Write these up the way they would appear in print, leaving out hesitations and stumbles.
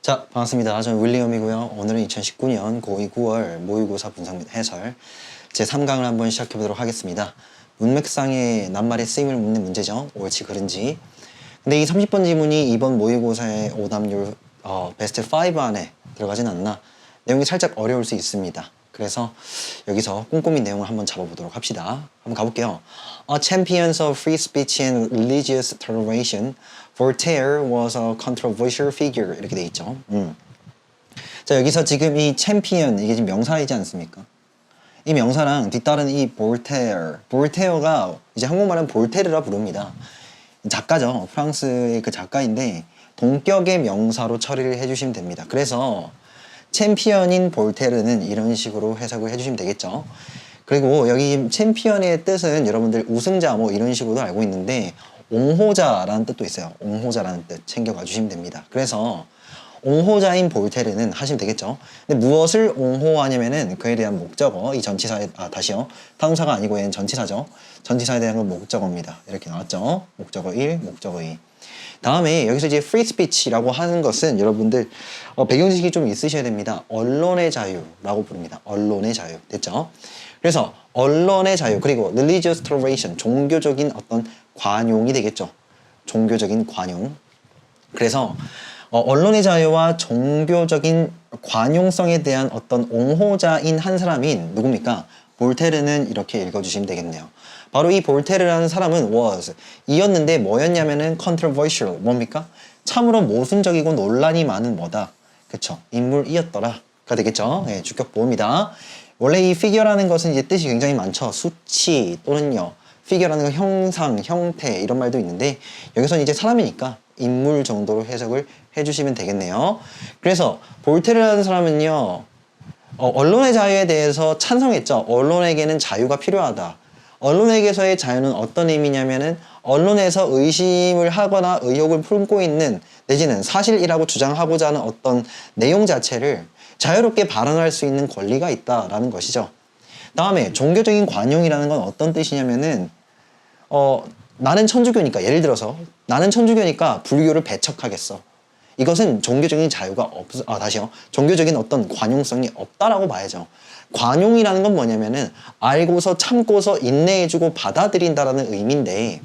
자, 반갑습니다. 저는 윌리엄이고요. 오늘은 2019년 고2 9월 모의고사 분석 및 해설 제3강을 한번 시작해 보도록 하겠습니다. 문맥상의 낱말의 쓰임을 묻는 문제죠. 옳지 그른지. 근데 이 30번 지문이 이번 모의고사의 오답률 베스트 5 안에 들어가진 않나 내용이 살짝 어려울 수 있습니다. 그래서 여기서 꼼꼼히 내용을 한번 잡아보도록 합시다. 한번 가볼게요. Champions of free speech and religious toleration, Voltaire was a controversial figure. 이렇게 돼 있죠. 자, 여기서 지금 이 챔피언, 이게 지금 명사이지 않습니까? 이 명사랑 뒤따른 이 볼테어가 이제 한국말은 볼테르라 부릅니다. 작가죠. 프랑스의 그 작가인데 동격의 명사로 처리를 해주시면 됩니다. 그래서 챔피언인 볼테르는 이런 식으로 해석을 해주시면 되겠죠. 그리고 여기 챔피언의 뜻은 여러분들 우승자 뭐 이런 식으로도 알고 있는데 옹호자라는 뜻도 있어요. 옹호자라는 뜻 챙겨가 주시면 됩니다. 그래서 옹호자인 볼테르는 하시면 되겠죠. 근데 무엇을 옹호하냐면은 그에 대한 목적어, 이 전치사에, 다시요. 타동사가 아니고 얘는 전치사죠. 전치사에 대한 건 목적어입니다. 이렇게 나왔죠. 목적어 1, 목적어 2. 다음에 여기서 이제 free speech라고 하는 것은 여러분들 배경지식이 좀 있으셔야 됩니다. 언론의 자유라고 부릅니다. 언론의 자유. 됐죠? 그래서 언론의 자유 그리고 religious toleration 종교적인 어떤 관용이 되겠죠. 종교적인 관용. 그래서 언론의 자유와 종교적인 관용성에 대한 어떤 옹호자인 한 사람인 누굽니까? 볼테르는 이렇게 읽어주시면 되겠네요. 바로 이 볼테르라는 사람은 was 이었는데 뭐였냐면은 controversial 뭡니까? 참으로 모순적이고 논란이 많은 뭐다. 그쵸? 인물이었더라가 되겠죠. 네, 주격 보호입니다. 원래 이 figure라는 것은 이제 뜻이 굉장히 많죠. 수치 또는요. figure라는 건 형상, 형태 이런 말도 있는데 여기서는 이제 사람이니까 인물 정도로 해석을 해주시면 되겠네요. 그래서 볼테르라는 사람은요. 언론의 자유에 대해서 찬성했죠. 언론에게는 자유가 필요하다. 언론에게서의 자유는 어떤 의미냐면은 언론에서 의심을 하거나 의혹을 품고 있는 내지는 사실이라고 주장하고자 하는 어떤 내용 자체를 자유롭게 발언할 수 있는 권리가 있다라는 것이죠. 다음에 종교적인 관용이라는 건 어떤 뜻이냐면은 나는 천주교니까 예를 들어서 나는 천주교니까 불교를 배척하겠어. 이것은 종교적인 자유가 다시요. 종교적인 어떤 관용성이 없다라고 봐야죠. 관용이라는 건 뭐냐면은 알고서 참고서 인내해주고 받아들인다라는 의미인데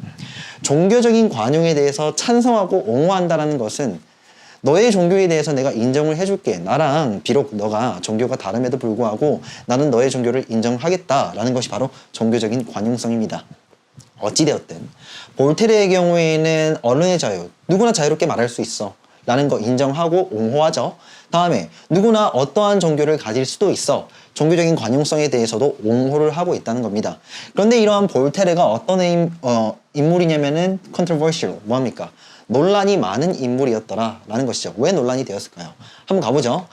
종교적인 관용에 대해서 찬성하고 옹호한다라는 것은 너의 종교에 대해서 내가 인정을 해줄게. 나랑 비록 너가 종교가 다름에도 불구하고 나는 너의 종교를 인정하겠다라는 것이 바로 종교적인 관용성입니다. 어찌되었든 볼테르의 경우에는 언론의 자유, 누구나 자유롭게 말할 수 있어 라는 거 인정하고 옹호하죠. 다음에 누구나 어떠한 종교를 가질 수도 있어. 종교적인 관용성에 대해서도 옹호를 하고 있다는 겁니다. 그런데 이러한 볼테르가 어떤 인물이냐면은 controversial, 뭐합니까? 논란이 많은 인물이었더라 라는 것이죠. 왜 논란이 되었을까요? 한번 가보죠.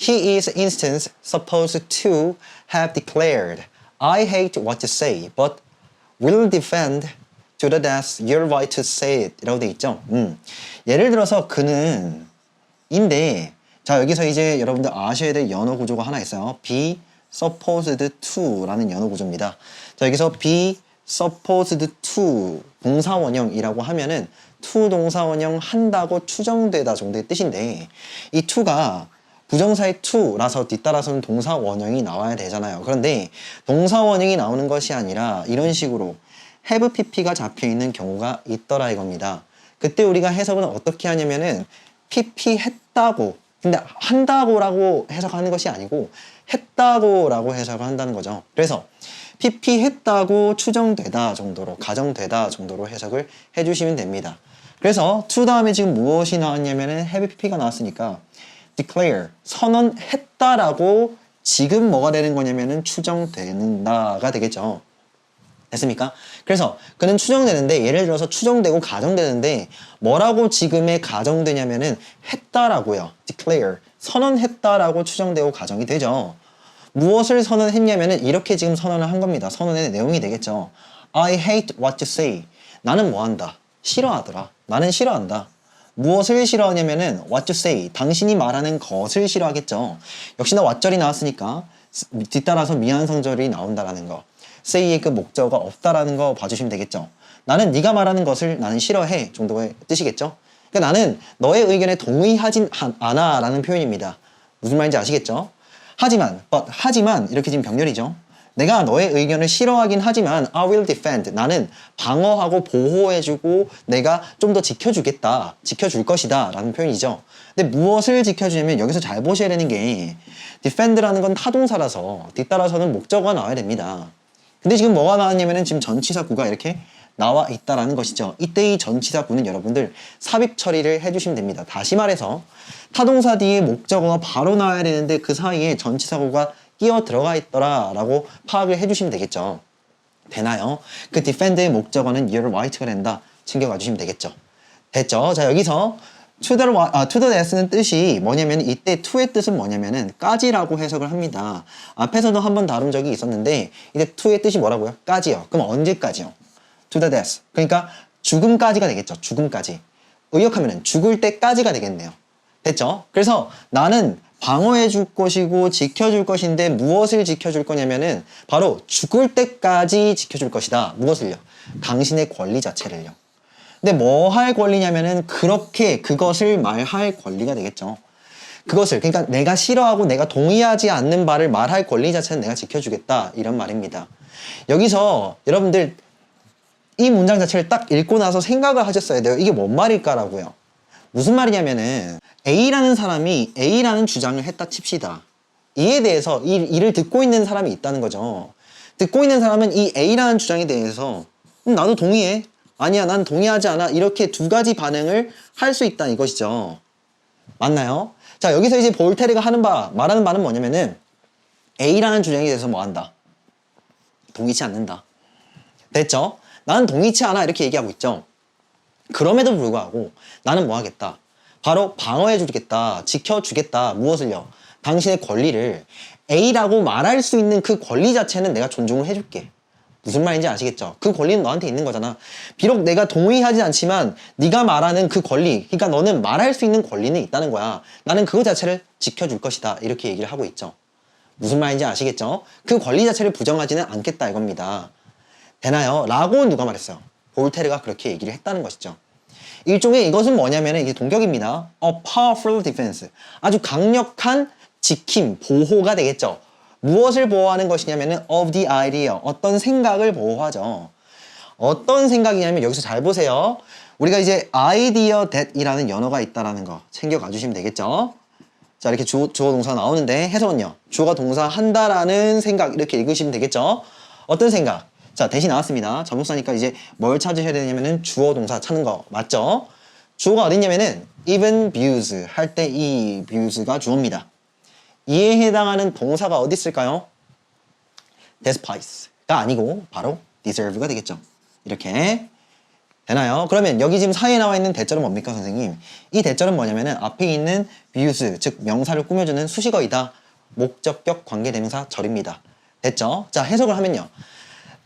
He is instance supposed to have declared I hate what you say, but will defend to the death your right to say it 이라고 돼 있죠. 예를 들어서 그는 인데 자 여기서 이제 여러분들 아셔야 될 연어 구조가 하나 있어요. be supposed to 라는 연어 구조입니다. 자 여기서 be supposed to 동사원형이라고 하면은 to 동사원형 한다고 추정되다 정도의 뜻인데 이 to가 부정사의 to라서 뒤따라서는 동사원형이 나와야 되잖아요. 그런데 동사원형이 나오는 것이 아니라 이런 식으로 have pp가 잡혀있는 경우가 있더라 이겁니다. 그때 우리가 해석은 어떻게 하냐면은 pp 했다고 근데 한다고라고 해석하는 것이 아니고 했다고라고 해석을 한다는 거죠. 그래서 pp 했다고 추정되다 정도로 가정되다 정도로 해석을 해주시면 됩니다. 그래서 to 다음에 지금 무엇이 나왔냐면은 have pp가 나왔으니까 declare 선언했다라고 지금 뭐가 되는 거냐면은 추정되는다가 되겠죠. 됐습니까? 그래서 그는 추정되는데 예를 들어서 추정되고 가정되는데 뭐라고 지금에 가정되냐면은 했다라고요. declare 선언했다라고 추정되고 가정이 되죠. 무엇을 선언했냐면은 이렇게 지금 선언을 한 겁니다. 선언의 내용이 되겠죠. I hate what you say. 나는 뭐 한다? 싫어하더라. 나는 싫어한다. 무엇을 싫어하냐면은 what you say. 당신이 말하는 것을 싫어하겠죠. 역시나 what절이 나왔으니까 뒤따라서 미완성절이 나온다라는 거. say의 그 목적어가 없다라는 거 봐주시면 되겠죠. 나는 네가 말하는 것을 나는 싫어해 정도의 뜻이겠죠. 그러니까 나는 너의 의견에 동의하진 않아 라는 표현입니다. 무슨 말인지 아시겠죠? 하지만 이렇게 지금 병렬이죠. 내가 너의 의견을 싫어하긴 하지만 I will defend. 나는 방어하고 보호해주고 내가 좀 더 지켜주겠다. 지켜줄 것이다. 라는 표현이죠. 근데 무엇을 지켜주냐면 여기서 잘 보셔야 되는 게 defend라는 건 타동사라서 뒤따라서는 목적어가 나와야 됩니다. 근데 지금 뭐가 나왔냐면은 지금 전치사구가 이렇게 나와 있다라는 것이죠. 이때 이 전치사구는 여러분들 삽입 처리를 해주시면 됩니다. 다시 말해서 타동사 뒤에 목적어가 바로 나와야 되는데 그 사이에 전치사구가 끼어 들어가 있더라 라고 파악을 해주시면 되겠죠. 되나요? 그 defend의 목적어는 you're right가 된다. 챙겨가 주시면 되겠죠. 됐죠? 자, 여기서 to the death는 뜻이 뭐냐면 이때 to의 뜻은 뭐냐면은 까지라고 해석을 합니다. 앞에서도 한번 다룬 적이 있었는데 이때 to의 뜻이 뭐라고요? 까지요. 그럼 언제까지요? to the death. 그러니까 죽음까지가 되겠죠. 죽음까지. 의역하면은 죽을 때까지가 되겠네요. 됐죠? 그래서 나는 방어해 줄 것이고 지켜줄 것인데 무엇을 지켜줄 거냐면은 바로 죽을 때까지 지켜줄 것이다. 무엇을요? 당신의 권리 자체를요. 근데 뭐 할 권리냐면은 그것을 말할 권리가 되겠죠. 그러니까 내가 싫어하고 내가 동의하지 않는 바를 말할 권리 자체는 내가 지켜주겠다. 이런 말입니다. 여기서 여러분들 이 문장 자체를 딱 읽고 나서 생각을 하셨어야 돼요. 이게 뭔 말일까라고요. 무슨 말이냐면은 A라는 사람이 A라는 주장을 했다 칩시다. 이에 대해서 이를 듣고 있는 사람이 있다는 거죠. 듣고 있는 사람은 이 A라는 주장에 대해서 나도 동의해. 아니야, 난 동의하지 않아. 이렇게 두 가지 반응을 할 수 있다 이것이죠. 맞나요? 자, 여기서 이제 볼테르가 말하는 바는 뭐냐면은 A라는 주장에 대해서 뭐 한다? 동의치 않는다. 됐죠? 나는 동의치 않아. 이렇게 얘기하고 있죠. 그럼에도 불구하고 나는 뭐 하겠다? 바로 방어해주겠다. 지켜주겠다. 무엇을요? 당신의 권리를 A라고 말할 수 있는 그 권리 자체는 내가 존중을 해줄게. 무슨 말인지 아시겠죠? 그 권리는 너한테 있는 거잖아. 비록 내가 동의하지 않지만 네가 말하는 그 권리, 그러니까 너는 말할 수 있는 권리는 있다는 거야. 나는 그거 자체를 지켜줄 것이다. 이렇게 얘기를 하고 있죠. 무슨 말인지 아시겠죠? 그 권리 자체를 부정하지는 않겠다 이겁니다. 되나요? 라고 누가 말했어요? 볼테르가 그렇게 얘기를 했다는 것이죠. 일종의 이것은 뭐냐면 이게 동격입니다. A powerful defense. 아주 강력한 지킴, 보호가 되겠죠. 무엇을 보호하는 것이냐면은 of the idea. 어떤 생각을 보호하죠. 어떤 생각이냐면 여기서 잘 보세요. 우리가 이제 idea that이라는 연어가 있다라는 거 챙겨가 주시면 되겠죠. 자, 이렇게 주어 동사 나오는데 해석은요. 주어가 동사 한다라는 생각 이렇게 읽으시면 되겠죠. 어떤 생각? 자, 대신 나왔습니다. 접속사니까 이제 뭘 찾으셔야 되냐면은 주어 동사 찾는 거 맞죠? 주어가 어딨냐면은 even views 할 때 이 views가 주어입니다. 이에 해당하는 동사가 어디 있을까요? despise가 아니고 바로 deserve가 되겠죠. 이렇게 되나요? 그러면 여기 지금 사이에 나와 있는 대절은 뭡니까 선생님? 이 대절은 뭐냐면은 앞에 있는 views 즉 명사를 꾸며주는 수식어이다. 목적격 관계대명사 절입니다. 됐죠? 자, 해석을 하면요.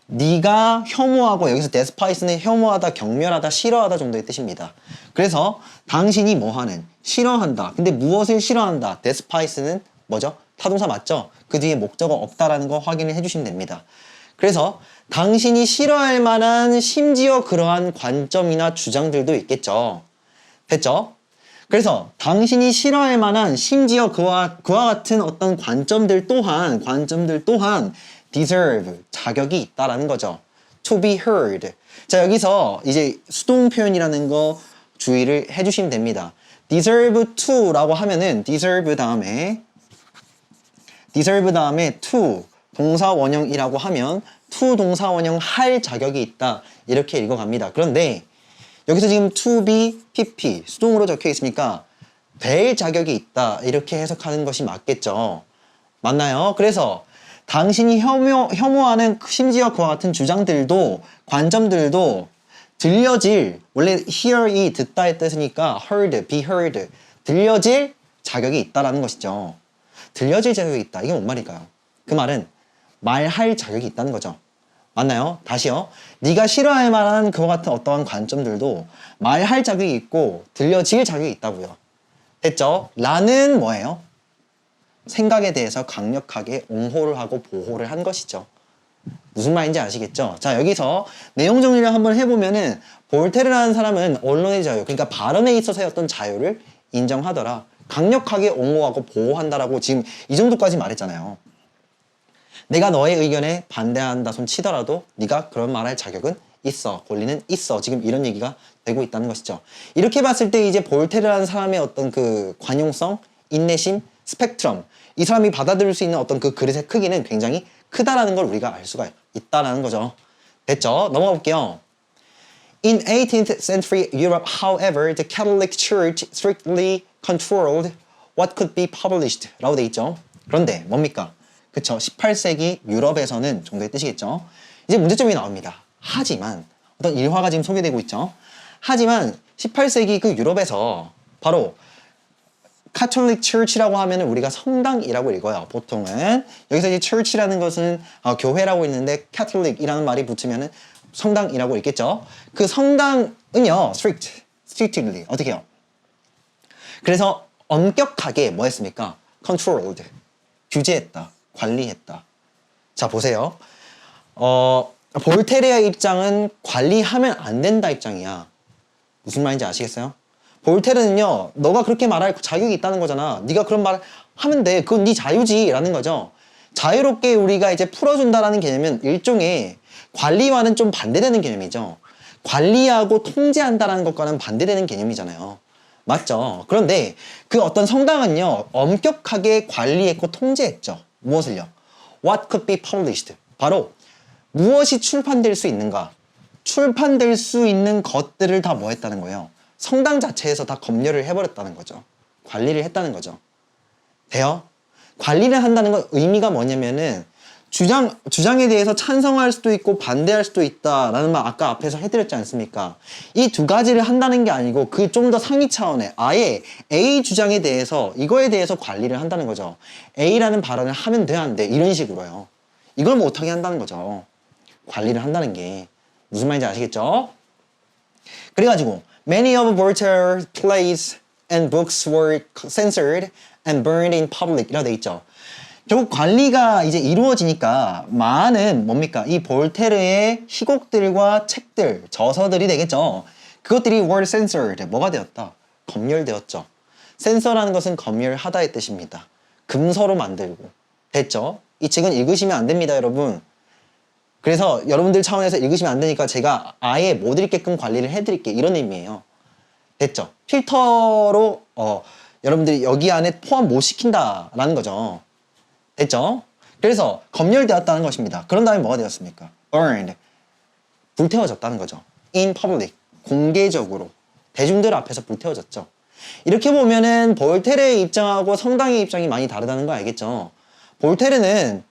네가 혐오하고 여기서 despise는 혐오하다, 경멸하다, 싫어하다 정도의 뜻입니다. 그래서 당신이 뭐하는? 싫어한다. 근데 무엇을 싫어한다? despise는 뭐죠? 타동사 맞죠? 그 뒤에 목적어 없다라는 거 확인을 해주시면 됩니다. 그래서 당신이 싫어할 만한 심지어 그러한 관점이나 주장들도 있겠죠. 됐죠? 그래서 당신이 싫어할 만한 심지어 그와 같은 어떤 관점들 또한 deserve, 자격이 있다라는 거죠. to be heard. 자, 여기서 이제 수동 표현이라는 거 주의를 해주시면 됩니다. deserve to라고 하면은 deserve 다음에 to 동사 원형이라고 하면 to 동사 원형 할 자격이 있다 이렇게 읽어갑니다. 그런데 여기서 지금 to be pp 수동으로 적혀 있으니까 될 자격이 있다 이렇게 해석하는 것이 맞겠죠. 맞나요? 그래서 당신이 혐오하는 심지어 그와 같은 주장들도 관점들도 들려질 원래 hear이 듣다의 뜻이니까 heard, be heard 들려질 자격이 있다라는 것이죠. 들려질 자격이 있다. 이게 뭔 말일까요? 그 말은 말할 자격이 있다는 거죠. 맞나요? 다시요. 네가 싫어할 만한 그와 같은 어떠한 관점들도 말할 자격이 있고 들려질 자격이 있다고요. 됐죠? 라는 뭐예요? 생각에 대해서 강력하게 옹호를 하고 보호를 한 것이죠. 무슨 말인지 아시겠죠? 자, 여기서 내용 정리를 한번 해보면은 볼테르라는 사람은 언론의 자유, 그러니까 발언에 있어서의 어떤 자유를 인정하더라. 강력하게 옹호하고 보호한다라고 지금 이 정도까지 말했잖아요. 내가 너의 의견에 반대한다 손 치더라도 네가 그런 말할 자격은 있어. 권리는 있어. 지금 이런 얘기가 되고 있다는 것이죠. 이렇게 봤을 때 이제 볼테르라는 사람의 어떤 그 관용성, 인내심, 스펙트럼, 이 사람이 받아들일 수 있는 어떤 그 그릇의 크기는 굉장히 크다라는 걸 우리가 알 수가 있다라는 거죠. 됐죠? 넘어가 볼게요. In 18th century Europe, however, the Catholic Church strictly controlled what could be published 라고 돼 있죠. 그런데 뭡니까? 그쵸? 18세기 유럽에서는 정도의 뜻이겠죠. 이제 문제점이 나옵니다. 하지만 어떤 일화가 지금 소개되고 있죠. 하지만 18세기 그 유럽에서 바로 카톨릭 처치라고 하면 우리가 성당이라고 읽어요. 보통은 여기서 이제 church라는 것은 교회라고 읽는데 카톨릭이라는 말이 붙으면 성당이라고 읽겠죠. 그 성당은요 strictly 어떻게 해요? 그래서 엄격하게 뭐 했습니까? controlled 규제했다, 관리했다. 자 보세요. 볼테르의 입장은 관리하면 안 된다 입장이야. 무슨 말인지 아시겠어요? 볼테르는요, 너가 그렇게 말할 자격이 있다는 거잖아. 네가 그런 말 하면 돼. 그건 네 자유지. 라는 거죠. 자유롭게 우리가 이제 풀어준다라는 개념은 일종의 관리와는 좀 반대되는 개념이죠. 관리하고 통제한다라는 것과는 반대되는 개념이잖아요. 맞죠? 그런데 그 어떤 성당은요, 엄격하게 관리했고 통제했죠. 무엇을요? What could be published? 바로 무엇이 출판될 수 있는가? 출판될 수 있는 것들을 다 뭐 했다는 거예요? 성당 자체에서 다 검열을 해버렸다는 거죠. 관리를 했다는 거죠. 돼요? 관리를 한다는 건 의미가 뭐냐면은 주장에 대해서 찬성할 수도 있고 반대할 수도 있다라는 말 아까 앞에서 해드렸지 않습니까? 이 두 가지를 한다는 게 아니고 그 좀 더 상위 차원의 아예 A 주장에 대해서 이거에 대해서 관리를 한다는 거죠. A라는 발언을 하면 돼, 안 돼? 이런 식으로요. 이걸 못하게 한다는 거죠. 관리를 한다는 게 무슨 말인지 아시겠죠? 그래가지고 Many of Voltaire's plays and books were censored and burned in public 이라고 돼 있죠. 결국 관리가 이제 이루어지니까 많은 뭡니까? 이 볼테르의 희곡들과 책들, 저서들이 되겠죠. 그것들이 were censored. 뭐가 되었다? 검열되었죠. 센서라는 것은 검열하다의 뜻입니다. 금서로 만들고. 됐죠? 이 책은 읽으시면 안 됩니다, 여러분. 그래서 여러분들 차원에서 읽으시면 안 되니까 제가 아예 못 읽게끔 관리를 해드릴게요. 이런 의미예요. 됐죠? 필터로 여러분들이 여기 안에 포함 못 시킨다라는 거죠. 됐죠? 그래서 검열되었다는 것입니다. 그런 다음에 뭐가 되었습니까? burned. 불태워졌다는 거죠. in public. 공개적으로. 대중들 앞에서 불태워졌죠. 이렇게 보면은 볼테르의 입장하고 성당의 입장이 많이 다르다는 거 알겠죠? 볼테르는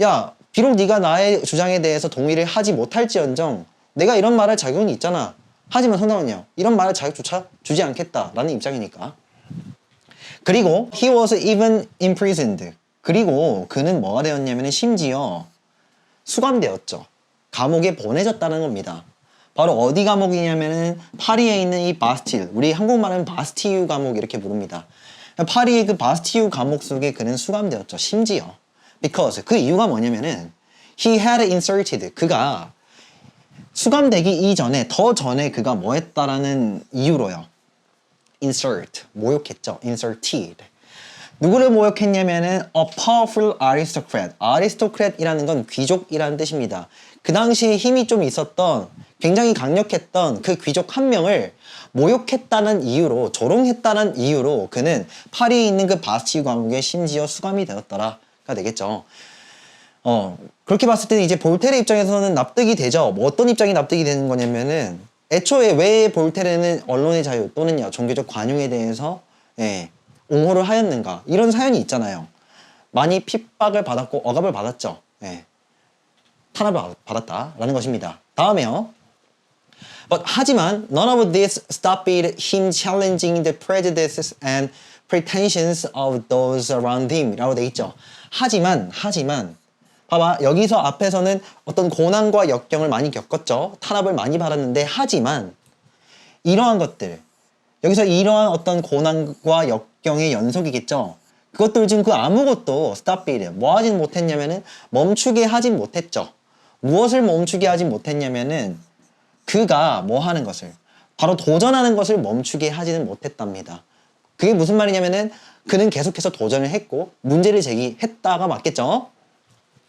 야, 비록 네가 나의 주장에 대해서 동의를 하지 못할지언정 내가 이런 말할 자격은 있잖아. 하지만 성당은요. 이런 말할 자격조차 주지 않겠다라는 입장이니까. 그리고 he was even imprisoned. 그리고 그는 뭐가 되었냐면 심지어 수감되었죠. 감옥에 보내졌다는 겁니다. 바로 어디 감옥이냐면은 파리에 있는 이 바스틸, 우리 한국말은 바스티유 감옥 이렇게 부릅니다. 파리의 그 바스티유 감옥 속에 그는 수감되었죠. 심지어. Because 그 이유가 뭐냐면은 he had inserted 그가 수감되기 이전에 더 전에 그가 뭐 했다라는 이유로요. insert 모욕했죠. inserted 누구를 모욕했냐면은 a powerful aristocrat. aristocrat이라는 건 귀족이라는 뜻입니다. 그 당시에 힘이 좀 있었던 굉장히 강력했던 그 귀족 한 명을 모욕했다는 이유로 조롱했다는 이유로 그는 파리에 있는 그 바스티유 감옥에 심지어 수감이 되었더라가 되겠죠. 그렇게 봤을 때는 이제 볼테르 입장에서는 납득이 되죠. 뭐 어떤 입장이 납득이 되는 거냐면은 애초에 왜 볼테르는 언론의 자유 또는 종교적 관용에 대해서 옹호를 하였는가 이런 사연이 있잖아요. 많이 핍박을 받았고 억압을 받았죠. 탄압을 받았다라는 것입니다. 다음에요. 하지만 none of this stopped him challenging the prejudices and pretensions of those around him 라고 돼 있죠. 하지만 봐봐 여기서 앞에서는 어떤 고난과 역경을 많이 겪었죠. 탄압을 많이 받았는데 하지만 이러한 것들 여기서 이러한 어떤 고난과 역경의 연속이겠죠. 그것들 지금 그 아무것도 stop it 뭐 하진 못했냐면은 멈추게 하진 못했죠. 무엇을 멈추게 하지 못했냐면은 그가 뭐 하는 것을 바로 도전하는 것을 멈추게 하지는 못했답니다. 그게 무슨 말이냐면은 그는 계속해서 도전을 했고 문제를 제기했다가 맞겠죠?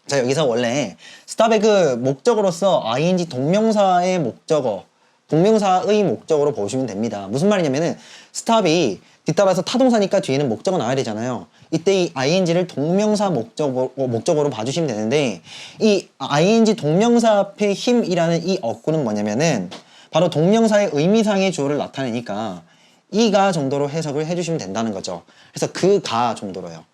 자, 여기서 원래 stop의 그 목적어로서 ing 동명사의 목적어, 동명사의 목적어로 보시면 됩니다. 무슨 말이냐면은 stop이 뒤따라서 타동사니까 뒤에는 목적어 나와야 되잖아요. 이때 이 ing를 동명사 목적어로 봐주시면 되는데 이 ing 동명사 앞에 힘이라는 이 어구는 뭐냐면은 바로 동명사의 의미상의 주어를 나타내니까 이가 정도로 해석을 해주시면 된다는 거죠. 그래서 그가 정도로요.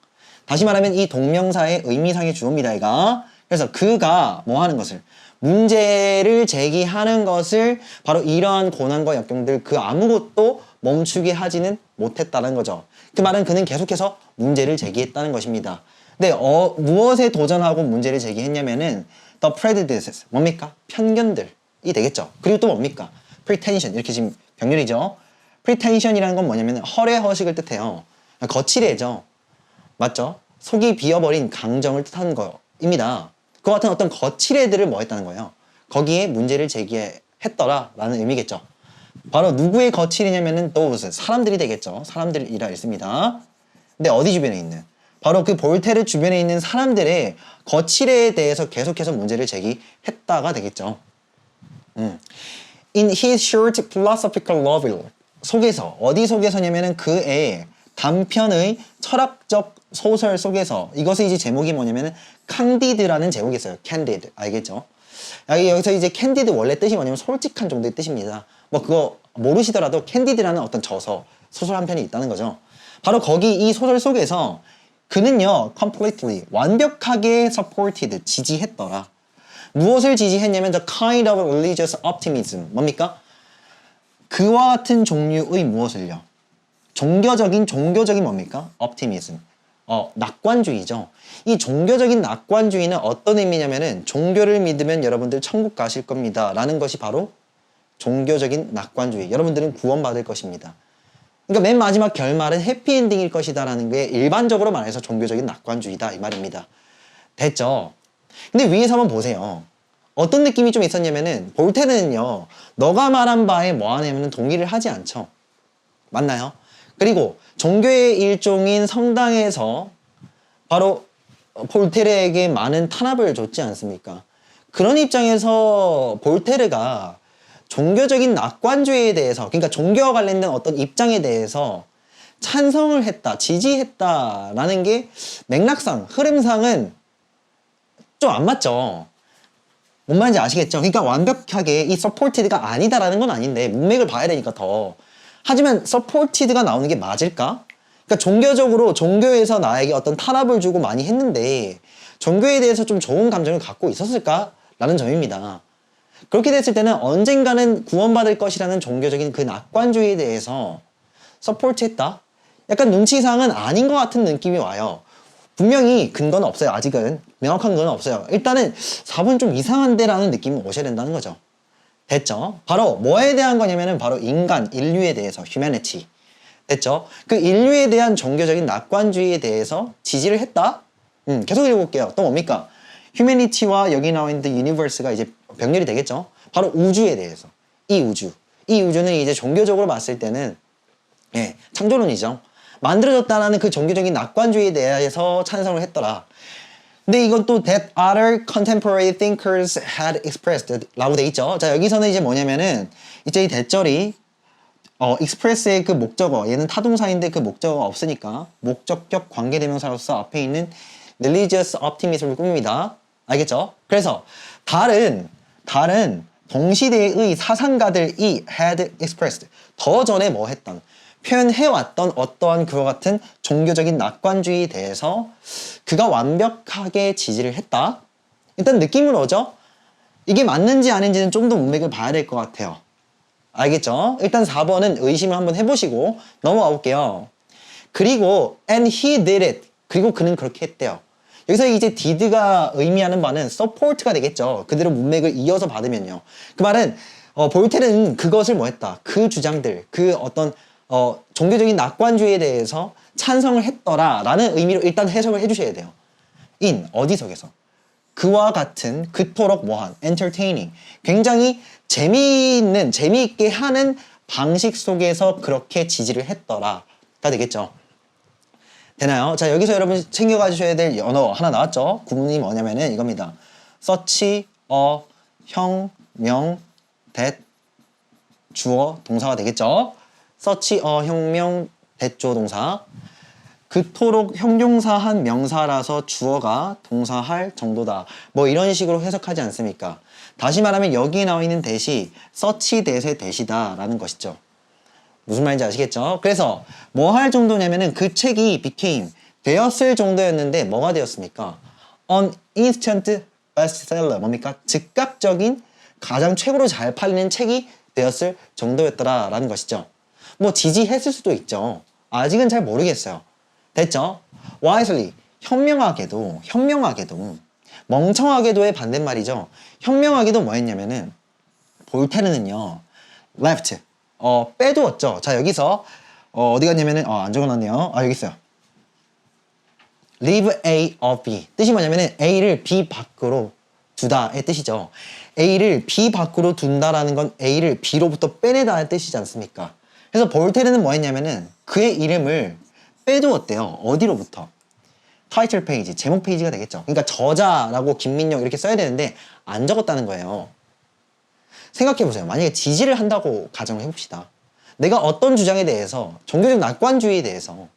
다시 말하면 이 동명사의 의미상의 주어입니다. 이가. 그래서 그가 뭐 하는 것을 문제를 제기하는 것을 바로 이러한 고난과 역경들 그 아무것도 멈추게 하지는 못했다는 거죠. 그 말은 그는 계속해서 문제를 제기했다는 것입니다. 근데 무엇에 도전하고 문제를 제기했냐면은 the prejudices 뭡니까? 편견들이 되겠죠. 그리고 또 뭡니까? pretension 이렇게 지금 병렬이죠. pretension이라는 건 뭐냐면 허례허식을 뜻해요. 거칠해져. 맞죠? 속이 비어버린 강정을 뜻하는 거입니다. 그와 같은 어떤 거칠애들을 뭐 했다는 거예요? 거기에 문제를 제기했더라 라는 의미겠죠. 바로 누구의 거칠이냐면은 those 사람들이 되겠죠. 사람들이라 했습니다. 근데 어디 주변에 있는? 바로 그 볼테르 주변에 있는 사람들의 거칠애에 대해서 계속해서 문제를 제기했다가 되겠죠. In his short philosophical novel 속에서 어디 속에서냐면은 그의 단편의 철학적 소설 속에서 이것의 이제 제목이 뭐냐면은 칸디드라는 제목이 있어요. 캔디드 알겠죠? 여기서 이제 캔디드 원래 뜻이 뭐냐면 솔직한 정도의 뜻입니다. 뭐 그거 모르시더라도 캔디드라는 어떤 저서 소설 한 편이 있다는 거죠. 바로 거기 이 소설 속에서 그는요 completely 완벽하게 supported 지지했더라. 무엇을 지지했냐면 the kind of religious optimism 뭡니까? 그와 같은 종류의 무엇을요? 종교적인 뭡니까? optimism 낙관주의죠. 이 종교적인 낙관주의는 어떤 의미냐면은 종교를 믿으면 여러분들 천국 가실 겁니다 라는 것이 바로 종교적인 낙관주의. 여러분들은 구원받을 것입니다. 그러니까 맨 마지막 결말은 해피엔딩일 것이다 라는 게 일반적으로 말해서 종교적인 낙관주의다 이 말입니다. 됐죠? 근데 위에서 한번 보세요. 어떤 느낌이 좀 있었냐면은 볼테르는요 너가 말한 바에 뭐 하냐면은 동의를 하지 않죠. 맞나요? 그리고 종교의 일종인 성당에서 바로 볼테르에게 많은 탄압을 줬지 않습니까? 그런 입장에서 볼테르가 종교적인 낙관주의에 대해서 그러니까 종교와 관련된 어떤 입장에 대해서 찬성을 했다, 지지했다라는 게 맥락상, 흐름상은 좀 안 맞죠. 뭔 말인지 아시겠죠? 그러니까 완벽하게 이 supported가 아니다라는 건 아닌데 문맥을 봐야 되니까 더. 하지만 supported가 나오는 게 맞을까? 그러니까 종교적으로 종교에서 나에게 어떤 탄압을 주고 많이 했는데 종교에 대해서 좀 좋은 감정을 갖고 있었을까? 라는 점입니다. 그렇게 됐을 때는 언젠가는 구원받을 것이라는 종교적인 그 낙관주의에 대해서 support했다? 약간 눈치상은 아닌 것 같은 느낌이 와요. 분명히 근거는 없어요. 아직은 명확한 근거는 없어요. 일단은 4번 좀 이상한데 라는 느낌이 오셔야 된다는 거죠. 됐죠? 바로 뭐에 대한 거냐면은 바로 인간, 인류에 대해서 humanity. 됐죠? 그 인류에 대한 종교적인 낙관주의에 대해서 지지를 했다? 계속 읽어볼게요. 또 뭡니까? humanity와 여기 나와 있는 universe가 이제 병렬이 되겠죠? 바로 우주에 대해서. 이 우주는 이제 종교적으로 봤을 때는 예, 창조론이죠. 만들어졌다라는 그 종교적인 낙관주의에 대해서 찬성을 했더라. 근데 이건 또 that other contemporary thinkers had expressed 라고 돼 있죠. 자, 여기서는 이제 뭐냐면은 이제 이 대절이 express의 그 목적어 얘는 타동사인데 그 목적어가 없으니까 목적격 관계대명사로서 앞에 있는 religious optimism을 꾸밉니다. 알겠죠? 그래서 다른 동시대의 사상가들이 had expressed 더 전에 뭐 했던 표현해왔던 어떠한 그와 같은 종교적인 낙관주의에 대해서 그가 완벽하게 지지를 했다. 일단 느낌으로죠. 이게 맞는지 아닌지는 좀 더 문맥을 봐야 될 것 같아요. 알겠죠? 일단 4번은 의심을 한번 해보시고 넘어가 볼게요. 그리고 and he did it. 그리고 그는 그렇게 했대요. 여기서 이제 did가 의미하는 바는 support가 되겠죠. 그대로 문맥을 이어서 받으면요. 그 말은 볼테르는 그것을 뭐 했다. 그 주장들, 그 어떤 종교적인 낙관주의에 대해서 찬성을 했더라 라는 의미로 일단 해석을 해주셔야 돼요. 어디 속에서? 그와 같은 그토록 뭐한 entertaining 굉장히 재미있게 하는 방식 속에서 그렇게 지지를 했더라가 되겠죠. 되나요? 자, 여기서 여러분 챙겨가 주셔야 될 언어 하나 나왔죠? 구문이 뭐냐면은 이겁니다. such, a, 형, 명, that, 주어, 동사가 되겠죠? such, a, 형, 명, that, 주어, 동사. 그토록 형용사한 명사라서 주어가 동사할 정도다. 뭐 이런 식으로 해석하지 않습니까? 다시 말하면 여기에 나와 있는 that이 such that의 that이다 라는 것이죠. 무슨 말인지 아시겠죠? 그래서 뭐 할 정도냐면은 그 책이 became 되었을 정도였는데 뭐가 되었습니까? An instant bestseller 뭡니까? 즉각적인 가장 최고로 잘 팔리는 책이 되었을 정도였더라 라는 것이죠. 뭐 지지했을 수도 있죠. 아직은 잘 모르겠어요. 됐죠? wisely 현명하게도 멍청하게도의 반대말이죠. 현명하게도 뭐였냐면은 볼테르는요 left 빼두었죠. 자 여기서 어디 갔냐면은 안 적어놨네요. 여기 있어요. leave A of B 뜻이 뭐냐면은 A를 B 밖으로 두다의 뜻이죠. A를 B 밖으로 둔다라는 건 A를 B로부터 빼내다의 뜻이지 않습니까? 그래서 볼테르는 뭐했냐면은 그의 이름을 빼두었대요. 어디로부터? 타이틀 페이지, 제목 페이지가 되겠죠. 그러니까 저자라고 김민영 이렇게 써야 되는데 안 적었다는 거예요. 생각해보세요. 만약에 지지를 한다고 가정을 해봅시다. 내가 어떤 주장에 대해서 종교적 낙관주의에 대해서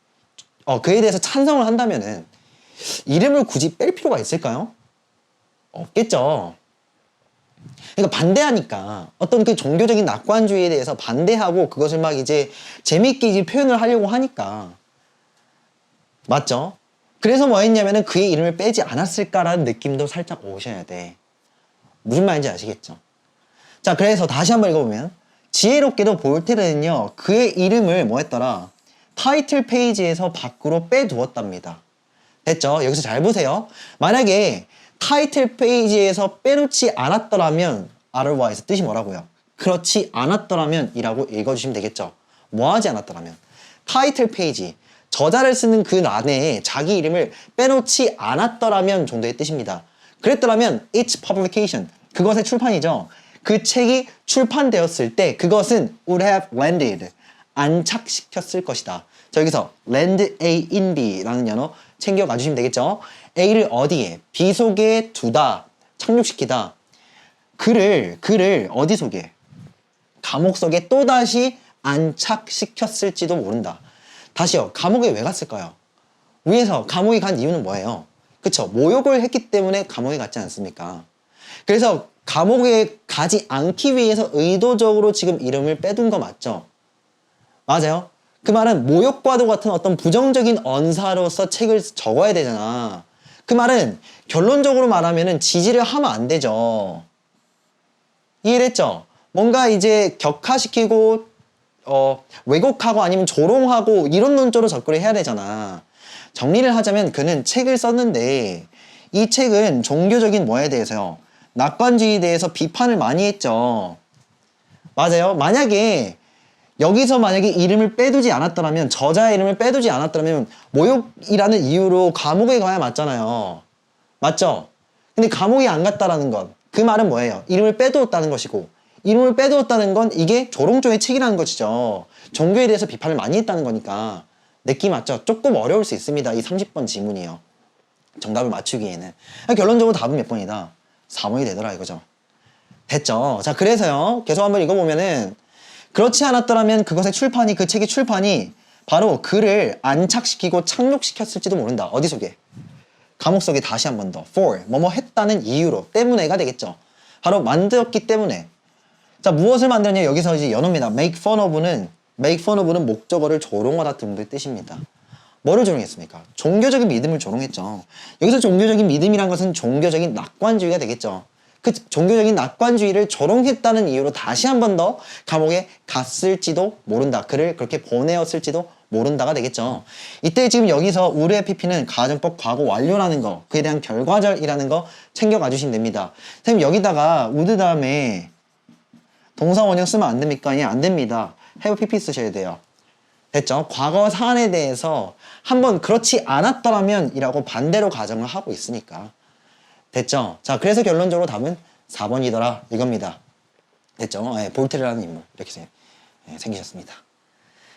그에 대해서 찬성을 한다면은 이름을 굳이 뺄 필요가 있을까요? 없겠죠. 그러니까 반대하니까 어떤 그 종교적인 낙관주의에 대해서 반대하고 그것을 막 이제 재밌게 이제 표현을 하려고 하니까 맞죠? 그래서 뭐 했냐면은 그의 이름을 빼지 않았을까라는 느낌도 살짝 오셔야 돼. 무슨 말인지 아시겠죠? 자, 그래서 다시 한번 읽어보면 지혜롭게도 볼테르는요 그의 이름을 뭐 했더라? 타이틀 페이지에서 밖으로 빼두었답니다. 됐죠? 여기서 잘 보세요. 만약에 타이틀 페이지에서 빼놓지 않았더라면 otherwise 뜻이 뭐라고요? 그렇지 않았더라면 이라고 읽어주시면 되겠죠? 뭐 하지 않았더라면 타이틀 페이지 저자를 쓰는 그 란에 자기 이름을 빼놓지 않았더라면 정도의 뜻입니다. 그랬더라면 its publication 그것의 출판이죠. 그 책이 출판되었을 때 그것은 would have landed 안착시켰을 것이다. 자 여기서 land A in B라는 연어 챙겨가 주시면 되겠죠. A를 어디에? B 속에 두다, 착륙시키다. 그를 어디 속에? 감옥 속에 또다시 안착시켰을지도 모른다. 다시요. 감옥에 왜 갔을까요? 위에서 감옥에 간 이유는 뭐예요? 그쵸? 모욕을 했기 때문에 감옥에 갔지 않습니까? 그래서 감옥에 가지 않기 위해서 의도적으로 지금 이름을 빼둔 거 맞죠? 맞아요? 그 말은 모욕과도 같은 어떤 부정적인 언사로서 책을 적어야 되잖아. 그 말은 결론적으로 말하면은 지지를 하면 안 되죠. 이해했죠? 뭔가 이제 격하시키고 왜곡하고 아니면 조롱하고 이런 논조로 접근을 해야 되잖아. 정리를 하자면 그는 책을 썼는데 이 책은 종교적인 뭐에 대해서요? 낙관주의에 대해서 비판을 많이 했죠. 맞아요. 만약에 여기서 만약에 이름을 빼두지 않았더라면 저자의 이름을 빼두지 않았더라면 모욕이라는 이유로 감옥에 가야 맞잖아요. 맞죠? 근데 감옥에 안 갔다라는 건 그 말은 뭐예요? 이름을 빼두었다는 것이고 이름을 빼두었다는 건 이게 조롱조의 책이라는 것이죠. 종교에 대해서 비판을 많이 했다는 거니까 느낌 맞죠? 조금 어려울 수 있습니다. 이 30번 지문이요. 정답을 맞추기에는. 결론적으로 답은 몇 번이다? 4번이 되더라 이거죠. 됐죠? 자 그래서요. 계속 한번 읽어보면은 그렇지 않았더라면 그것의 출판이 그 책의 출판이 바로 그를 안착시키고 착륙시켰을지도 모른다. 어디 속에? 감옥 속에 다시 한 번 더 for 뭐뭐 했다는 이유로 때문에가 되겠죠. 바로 만들었기 때문에. 자 무엇을 만들었냐 여기서 이제 연어입니다. make fun of는 목적어를 조롱하다 등의 뜻입니다. 뭐를 조롱했습니까? 종교적인 믿음을 조롱했죠. 여기서 종교적인 믿음이란 것은 종교적인 낙관주의가 되겠죠. 그 종교적인 낙관주의를 조롱했다는 이유로 다시 한 번 더 감옥에 갔을지도 모른다. 그를 그렇게 보내었을지도 모른다가 되겠죠. 이때 지금 여기서 우르의 PP는 가정법 과거 완료라는 거, 그에 대한 결과절이라는 거 챙겨가 주시면 됩니다. 선생님 여기다가 would 다음에 동사 원형 쓰면 안 됩니까? 예, 안 됩니다. have PP 쓰셔야 돼요. 됐죠? 과거 사안에 대해서 한번 그렇지 않았더라면 이라고 반대로 가정을 하고 있으니까. 됐죠? 자, 그래서 결론적으로 답은 4번이더라 이겁니다. 됐죠? 예, 볼테르라는 인물 이렇게 생기셨습니다.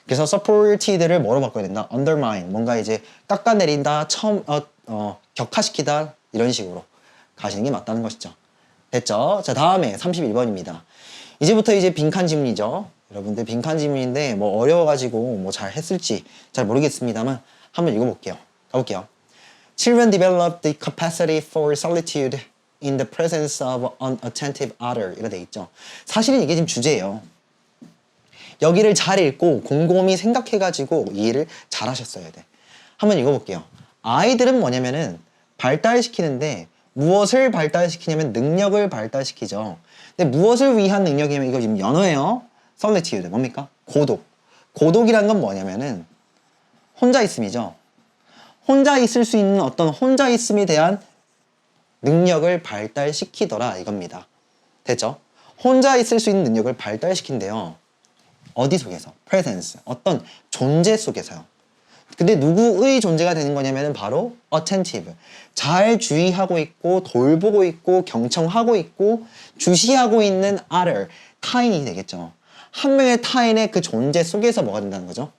그래서 supported를 뭐로 바꿔야 된다? undermine, 뭔가 이제 깎아내린다, 격하시키다 이런 식으로 가시는 게 맞다는 것이죠. 됐죠? 자, 다음에 31번입니다. 이제부터 이제 빈칸 지문이죠. 여러분들 빈칸 지문인데 뭐 어려워가지고 뭐 잘 했을지 잘 모르겠습니다만 한번 읽어볼게요. 가볼게요. Children develop the capacity for solitude in the presence of unattentive other 이렇게 돼 있죠. 사실은 이게 지금 주제예요. 여기를 잘 읽고 곰곰이 생각해가지고 이해를 잘 하셨어야 돼. 한번 읽어볼게요. 아이들은 뭐냐면은 발달시키는데 무엇을 발달시키냐면 능력을 발달시키죠. 근데 무엇을 위한 능력이냐면 이거 지금 연어예요. solitude 뭡니까? 고독. 고독이란 건 뭐냐면은 혼자 있음이죠. 혼자 있을 수 있는 어떤 혼자 있음에 대한 능력을 발달시키더라 이겁니다. 됐죠? 혼자 있을 수 있는 능력을 발달시킨대요. 어디 속에서? presence. 어떤 존재 속에서요. 근데 누구의 존재가 되는 거냐면 바로 attentive. 잘 주의하고 있고 돌보고 있고 경청하고 있고 주시하고 있는 other. 타인이 되겠죠. 한 명의 타인의 그 존재 속에서 뭐가 된다는 거죠?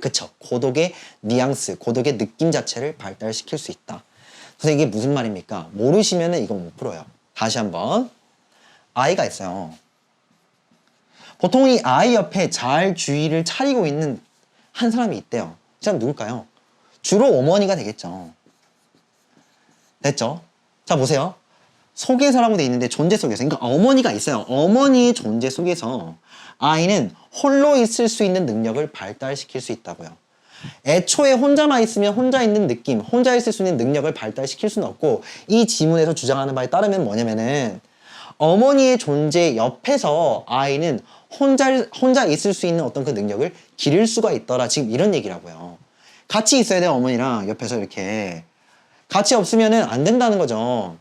그쵸. 고독의 뉘앙스, 고독의 느낌 자체를 발달시킬 수 있다. 그래서 이게 무슨 말입니까? 모르시면 이건 못 풀어요. 다시 한번. 아이가 있어요. 보통 이 아이 옆에 잘 주의를 차리고 있는 한 사람이 있대요. 그 사람 누굴까요? 주로 어머니가 되겠죠. 됐죠? 자, 보세요. 속에서라고 돼 있는데 존재 속에서. 그러니까 어머니가 있어요. 어머니의 존재 속에서 아이는 홀로 있을 수 있는 능력을 발달시킬 수 있다고요. 애초에 혼자만 있으면 혼자 있는 느낌, 혼자 있을 수 있는 능력을 발달시킬 수는 없고 이 지문에서 주장하는 바에 따르면 뭐냐면은 어머니의 존재 옆에서 아이는 혼자 있을 수 있는 어떤 그 능력을 기를 수가 있더라. 지금 이런 얘기라고요. 같이 있어야 돼요. 어머니랑 옆에서 이렇게. 같이 없으면은 안 된다는 거죠.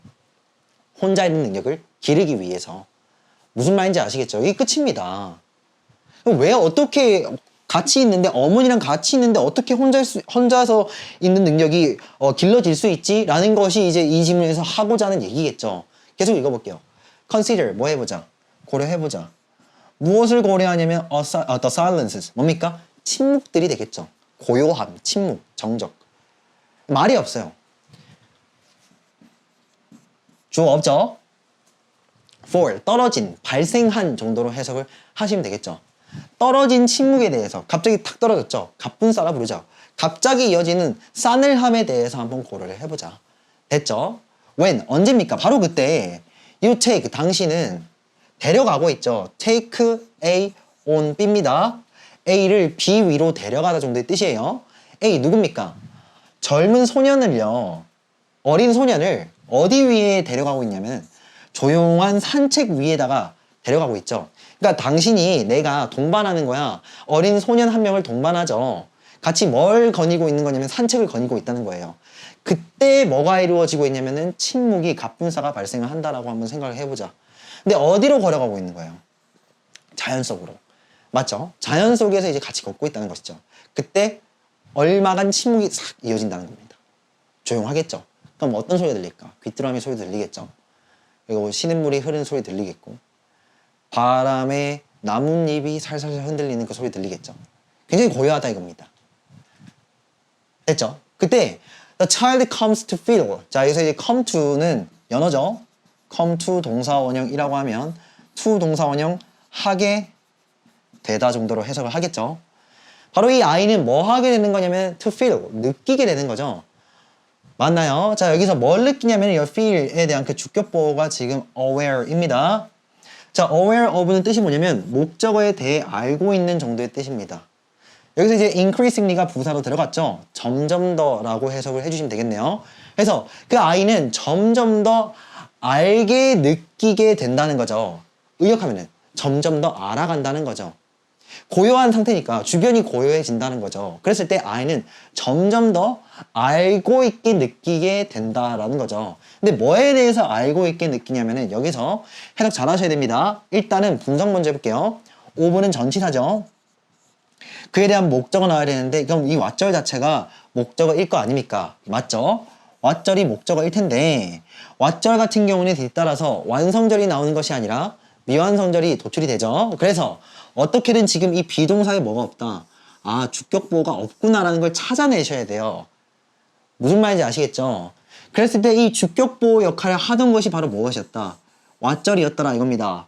혼자 있는 능력을 기르기 위해서. 무슨 말인지 아시겠죠? 이게 끝입니다. 왜 어떻게 같이 있는데 어머니랑 같이 있는데 어떻게 혼자서 있는 능력이 길러질 수 있지? 라는 것이 이제 이 질문에서 하고자 하는 얘기겠죠. 계속 읽어볼게요. consider 뭐 해보자. 고려해보자. 무엇을 고려하냐면 the silences 뭡니까? 침묵들이 되겠죠. 고요함, 침묵, 정적. 말이 없어요. 주어 없죠? for 떨어진, 발생한 정도로 해석을 하시면 되겠죠. 떨어진 침묵에 대해서 갑자기 탁 떨어졌죠. 갑분싸라 부르죠. 갑자기 이어지는 싸늘함에 대해서 한번 고려를 해보자. 됐죠? when 언제입니까? 바로 그때 you take 당신은 데려가고 있죠. take A on B입니다. A를 B 위로 데려가다 정도의 뜻이에요. A 누굽니까? 젊은 소년을요. 어린 소년을 어디 위에 데려가고 있냐면 조용한 산책 위에다가 데려가고 있죠. 그러니까 당신이 내가 동반하는 거야. 어린 소년 한 명을 동반하죠. 같이 뭘 거니고 있는 거냐면 산책을 거니고 있다는 거예요. 그때 뭐가 이루어지고 있냐면은 침묵이 갑분싸가 발생을 한다라고 한번 생각을 해보자. 근데 어디로 걸어가고 있는 거예요? 자연 속으로. 맞죠? 자연 속에서 이제 같이 걷고 있다는 것이죠. 그때 얼마간 침묵이 싹 이어진다는 겁니다. 조용하겠죠? 그럼 어떤 소리가 들릴까? 귀뚜라미 소리 들리겠죠? 그리고 시냇물이 흐르는 소리 들리겠고 바람에 나뭇잎이 살살살 흔들리는 그 소리 들리겠죠? 굉장히 고요하다 이겁니다. 됐죠? 그때 the child comes to feel. 자, 여기서 이제 come to는 연어죠. come to 동사원형이라고 하면 to 동사원형 하게 되다 정도로 해석을 하겠죠. 바로 이 아이는 뭐 하게 되는 거냐면 to feel, 느끼게 되는 거죠. 맞나요? 자, 여기서 뭘 느끼냐면 이 feel에 대한 그 주격보가 지금 aware입니다. 자, aware of는 뜻이 뭐냐면 목적어에 대해 알고 있는 정도의 뜻입니다. 여기서 이제 increasingly가 부사로 들어갔죠. 점점 더라고 해석을 해주시면 되겠네요. 그래서 그 아이는 점점 더 알게 느끼게 된다는 거죠. 의역하면은 점점 더 알아간다는 거죠. 고요한 상태니까 주변이 고요해진다는 거죠. 그랬을 때 아이는 점점 더 알고 있게 느끼게 된다라는 거죠. 근데 뭐에 대해서 알고 있게 느끼냐면은 여기서 해석 잘 하셔야 됩니다. 일단은 분석 먼저 해볼게요. 오브는 전치사죠. 그에 대한 목적어 나와야 되는데 그럼 이 왓절 자체가 목적어일 거 아닙니까? 맞죠? 왓절이 목적어일 텐데 왓절 같은 경우는 뒤따라서 완성절이 나오는 것이 아니라 미완성절이 도출이 되죠. 그래서 어떻게든 지금 이 비동사에 뭐가 없다. 아, 주격보호가 없구나라는 걸 찾아내셔야 돼요. 무슨 말인지 아시겠죠? 그랬을 때 이 주격보호 역할을 하던 것이 바로 무엇이었다? 왓절이었더라 이겁니다.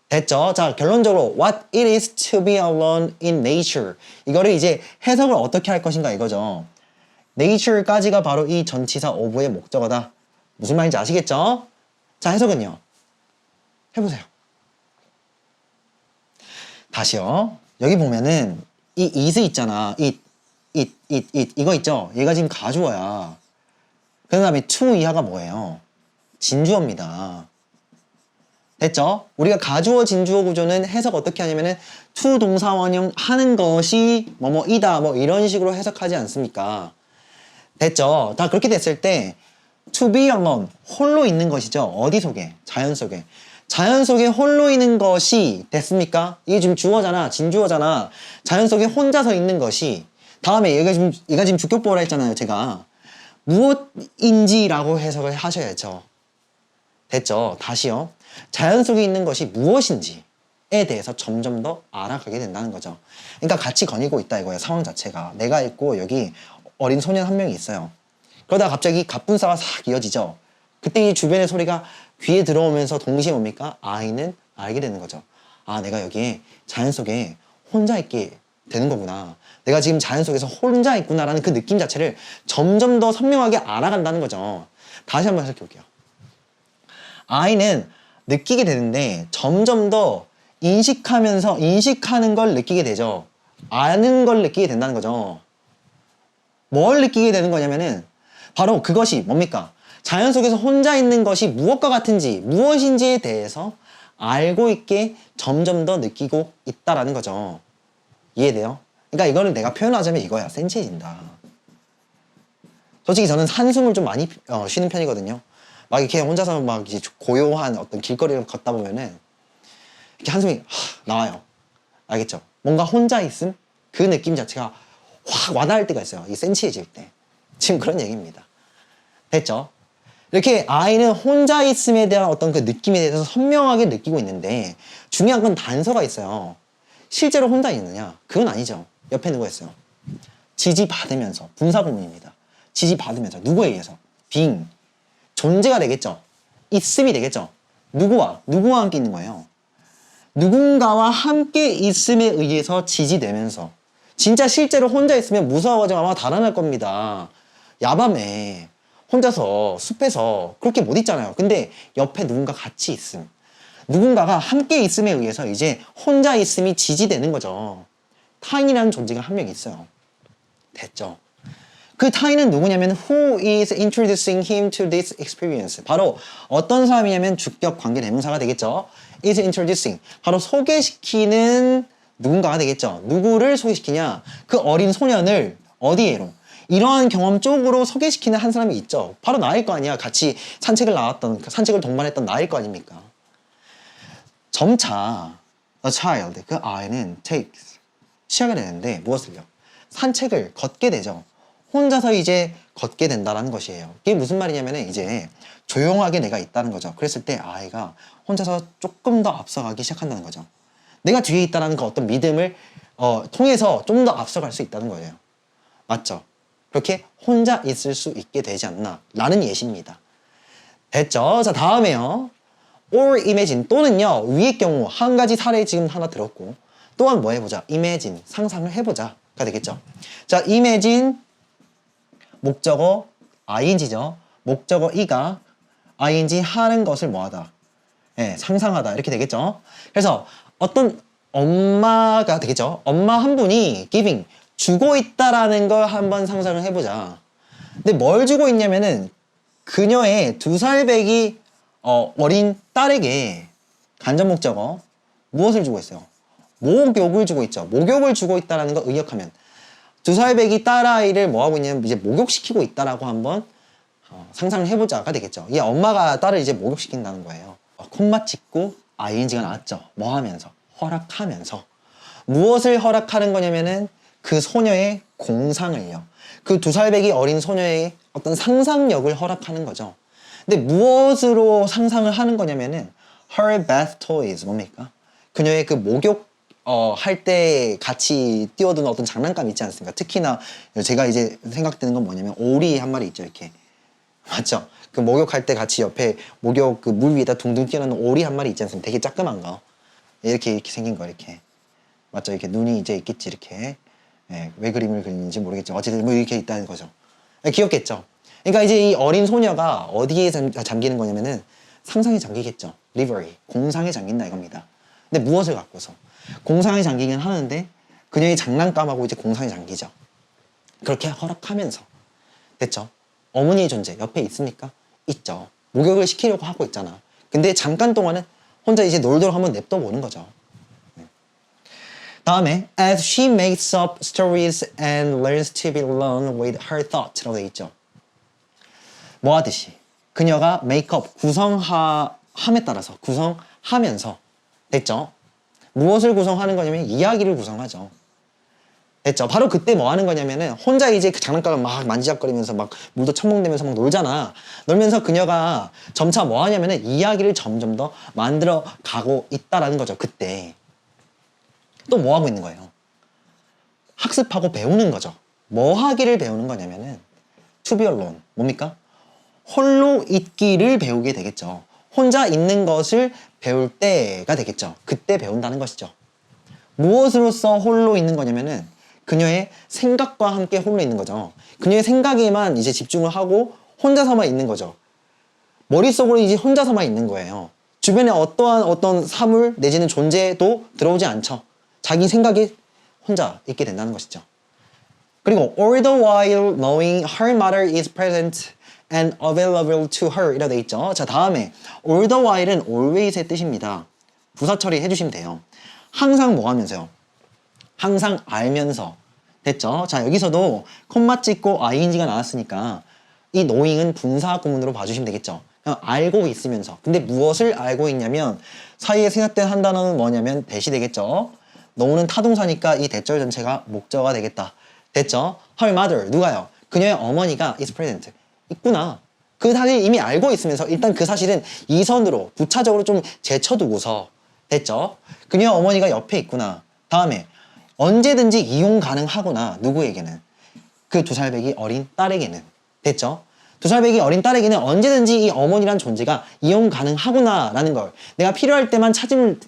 됐죠? 자, 결론적으로 What it is to be alone in nature. 이거를 이제 해석을 어떻게 할 것인가 이거죠. nature까지가 바로 이 전치사 of의 목적어다. 무슨 말인지 아시겠죠? 자, 해석은요. 해보세요. 다시요. 여기 보면은 이 is 있잖아. 이거 있죠? 얘가 지금 가주어야. 그 다음에 to 이하가 뭐예요? 진주어입니다. 됐죠? 우리가 가주어 진주어 구조는 해석 어떻게 하냐면은 to 동사 원형 하는 것이 뭐뭐이다 뭐 이런 식으로 해석하지 않습니까? 됐죠? 다 그렇게 됐을 때 to be alone 홀로 있는 것이죠. 어디 속에? 자연 속에. 자연 속에 홀로 있는 것이 됐습니까? 이게 지금 주어잖아. 진주어잖아. 자연 속에 혼자서 있는 것이 다음에 얘가 지금 주격보호라 했잖아요. 제가 무엇인지라고 해석을 하셔야죠. 됐죠? 다시요. 자연 속에 있는 것이 무엇인지에 대해서 점점 더 알아가게 된다는 거죠. 그러니까 같이 거닐고 있다 이거예요. 상황 자체가. 내가 있고 여기 어린 소년 한 명이 있어요. 그러다가 갑자기 갑분싸가 싹 이어지죠. 그때 이 주변의 소리가 귀에 들어오면서 동시에 뭡니까? 아이는 알게 되는 거죠. 아, 내가 여기에 자연 속에 혼자 있게 되는 거구나. 내가 지금 자연 속에서 혼자 있구나라는 그 느낌 자체를 점점 더 선명하게 알아간다는 거죠. 다시 한번 해석해 볼게요. 아이는 느끼게 되는데 점점 더 인식하는 걸 느끼게 되죠. 아는 걸 느끼게 된다는 거죠. 뭘 느끼게 되는 거냐면은 바로 그것이 뭡니까? 자연 속에서 혼자 있는 것이 무엇과 같은지, 무엇인지에 대해서 알고 있게 점점 더 느끼고 있다라는 거죠. 이해돼요? 그러니까 이거는 내가 표현하자면 이거야. 센치해진다. 솔직히 저는 한숨을 좀 많이 쉬는 편이거든요. 막 이렇게 혼자서 막 이제 고요한 어떤 길거리를 걷다 보면은 이렇게 한숨이 나와요. 알겠죠? 뭔가 혼자 있음? 그 느낌 자체가 확 와닿을 때가 있어요. 이 센치해질 때. 지금 그런 얘기입니다. 됐죠? 이렇게 아이는 혼자 있음에 대한 어떤 그 느낌에 대해서 선명하게 느끼고 있는데 중요한 건 단서가 있어요. 실제로 혼자 있느냐? 그건 아니죠. 옆에 누가 있어요? 지지받으면서. 분사구문입니다. 지지받으면서. 누구에 의해서? being. 존재가 되겠죠. 있음이 되겠죠. 누구와 함께 있는 거예요. 누군가와 함께 있음에 의해서 지지되면서. 진짜 실제로 혼자 있으면 무서워가지고 아마 달아날 겁니다. 야밤에 혼자서 숲에서 그렇게 못 있잖아요. 근데 옆에 누군가 같이 있음. 누군가가 함께 있음에 의해서 이제 혼자 있음이 지지되는 거죠. 타인이라는 존재가 한 명 있어요. 됐죠? 그 타인은 누구냐면 who is introducing him to this experience. 바로 어떤 사람이냐면 주격 관계 대명사가 되겠죠. is introducing. 바로 소개시키는 누군가가 되겠죠. 누구를 소개시키냐? 그 어린 소년을 어디에로? 이러한 경험 쪽으로 소개시키는 한 사람이 있죠. 바로 나일 거 아니야. 같이 산책을 동반했던 나일 거 아닙니까? 점차 a child, 그 아이는 takes, 시작을 했는데 무엇을요? 산책을 걷게 되죠. 혼자서 이제 걷게 된다는 것이에요. 이게 무슨 말이냐면 이제 조용하게 내가 있다는 거죠. 그랬을 때 아이가 혼자서 조금 더 앞서가기 시작한다는 거죠. 내가 뒤에 있다는 그 어떤 믿음을 통해서 좀 더 앞서갈 수 있다는 거예요. 맞죠? 그렇게 혼자 있을 수 있게 되지 않나 라는 예시입니다. 됐죠? 자, 다음에요. or imagine 또는요. 위의 경우 한 가지 사례 지금 하나 들었고 또한 뭐 해보자? imagine 상상을 해보자가 되겠죠. 자, imagine 목적어 ing죠. 목적어 이가 ing 하는 것을 뭐하다? 예, 상상하다 이렇게 되겠죠. 그래서 어떤 엄마가 되겠죠. 엄마 한 분이 giving 주고 있다라는 걸 한번 상상을 해보자. 근데 뭘 주고 있냐면은 그녀의 2살 배기 어린 딸에게 간접 목적어 무엇을 주고 있어요? 목욕을 주고 있죠. 목욕을 주고 있다라는 걸 의역하면 2살 배기 딸아이를 뭐하고 있냐면 이제 목욕시키고 있다라고 한번 상상을 해보자가 되겠죠. 이 엄마가 딸을 이제 목욕시킨다는 거예요. 콤마 찍고 ing가 나왔죠. 뭐 하면서? 허락하면서. 무엇을 허락하는 거냐면은 그 소녀의 공상을요. 그 2살배기 어린 소녀의 어떤 상상력을 허락하는 거죠. 근데 무엇으로 상상을 하는 거냐면은 her bath toys 뭡니까? 그녀의 그 목욕 할 때 같이 띄워두는 어떤 장난감 있지 않습니까? 특히나 제가 이제 생각되는 건 뭐냐면 오리 한 마리 있죠, 이렇게. 맞죠? 그 목욕할 때 같이 옆에 목욕 그 물 위에다 둥둥 띄워놓는 오리 한 마리 있지 않습니까? 되게 작그만 거. 이렇게 생긴 거, 이렇게. 맞죠? 이렇게 눈이 이제 있겠지, 이렇게. 예, 왜 그림을 그리는지 모르겠지만 어쨌든 뭐 이렇게 있다는 거죠. 예, 귀엽겠죠? 그러니까 이제 이 어린 소녀가 어디에 잠기는 거냐면은 상상에 잠기겠죠. 리버리, 공상에 잠긴다 이겁니다. 근데 무엇을 갖고서? 공상에 잠기긴 하는데 그녀의 장난감하고 이제 공상에 잠기죠. 그렇게 허락하면서. 됐죠? 어머니의 존재 옆에 있습니까? 있죠. 목욕을 시키려고 하고 있잖아. 근데 잠깐 동안은 혼자 이제 놀도록 한번 냅둬 보는 거죠. 다음에 as she makes up stories and learns to be alone with her thoughts 라고 되어 있죠. 뭐 하듯이 그녀가 메이크업 구성함에 따라서 구성하면서 됐죠? 무엇을 구성하는 거냐면 이야기를 구성하죠. 됐죠? 바로 그때 뭐 하는 거냐면은 혼자 이제 그 장난감을 막 만지작거리면서 막 물도 첨벙대면서 막 놀잖아. 놀면서 그녀가 점차 뭐 하냐면은 이야기를 점점 더 만들어 가고 있다라는 거죠. 그때 또 뭐 하고 있는 거예요? 학습하고 배우는 거죠. 뭐 하기를 배우는 거냐면은 to be alone 뭡니까? 홀로 있기를 배우게 되겠죠. 혼자 있는 것을 배울 때가 되겠죠. 그때 배운다는 것이죠. 무엇으로서 홀로 있는 거냐면은 그녀의 생각과 함께 홀로 있는 거죠. 그녀의 생각에만 이제 집중을 하고 혼자서만 있는 거죠. 머릿속으로 이제 혼자서만 있는 거예요. 주변에 어떠한 어떤 사물 내지는 존재도 들어오지 않죠. 자기 생각이 혼자 있게 된다는 것이죠. 그리고 all the while knowing her mother is present and available to her 이라 돼 있죠. 자, 다음에 all the while은 always의 뜻입니다. 부사 처리해 주시면 돼요. 항상 뭐 하면서요? 항상 알면서. 됐죠? 자, 여기서도 콤마 찍고 ing가 나왔으니까 이 knowing은 분사 구문으로 봐주시면 되겠죠. 그냥 알고 있으면서. 근데 무엇을 알고 있냐면 사이에 생략된 한 단어는 뭐냐면 대시 되겠죠. know는 타동사니까 이 대절 전체가 목적어가 되겠다. 됐죠? her mother 누가요? 그녀의 어머니가 is present 있구나. 그 사실 이미 알고 있으면서 일단 그 사실은 이선으로 부차적으로 좀 제쳐두고서 됐죠? 그녀의 어머니가 옆에 있구나. 다음에 언제든지 이용 가능하구나. 누구에게는? 그 2살배기 어린 딸에게는. 됐죠? 2살배기 어린 딸에게는 언제든지 이 어머니란 존재가 이용 가능하구나 라는 걸 내가 필요할 때만 찾으면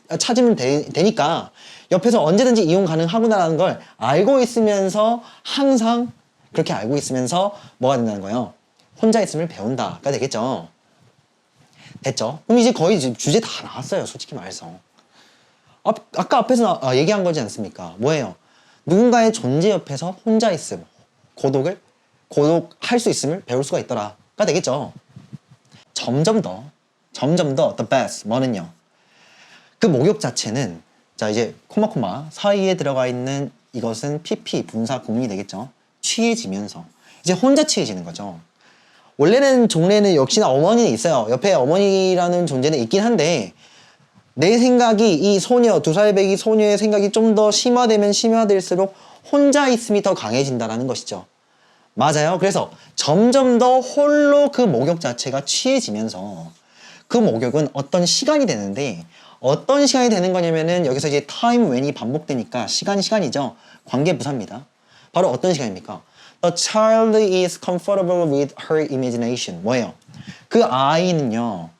되니까 옆에서 언제든지 이용 가능하구나 라는 걸 알고 있으면서 항상 그렇게 알고 있으면서 뭐가 된다는 거예요? 혼자 있음을 배운다가 되겠죠. 됐죠? 그럼 이제 거의 주제 다 나왔어요. 솔직히 말해서. 아까 앞에서 얘기한 거지 않습니까? 뭐예요? 누군가의 존재 옆에서 혼자 있음, 고독할 수 있음을 배울 수가 있더라가 되겠죠. 점점 더 the best 뭐는요? 그 목욕 자체는 자 이제 코마 사이에 들어가 있는 이것은 pp 분사 구문이 되겠죠. 취해지면서 이제 혼자 취해지는 거죠. 원래는 종래는 역시나 어머니는 있어요. 옆에 어머니라는 존재는 있긴 한데 내 생각이 이 소녀 2살배기 소녀의 생각이 좀 더 심화되면 심화될수록 혼자 있음이 더 강해진다는 것이죠. 맞아요. 그래서 점점 더 홀로 그 목욕 자체가 취해지면서 그 목욕은 어떤 시간이 되는데 어떤 시간이 되는 거냐면은 여기서 이제 time when이 반복되니까 시간이죠. 관계부사입니다. 바로 어떤 시간입니까? The child is comfortable with her imagination. 뭐예요? 그 아이는요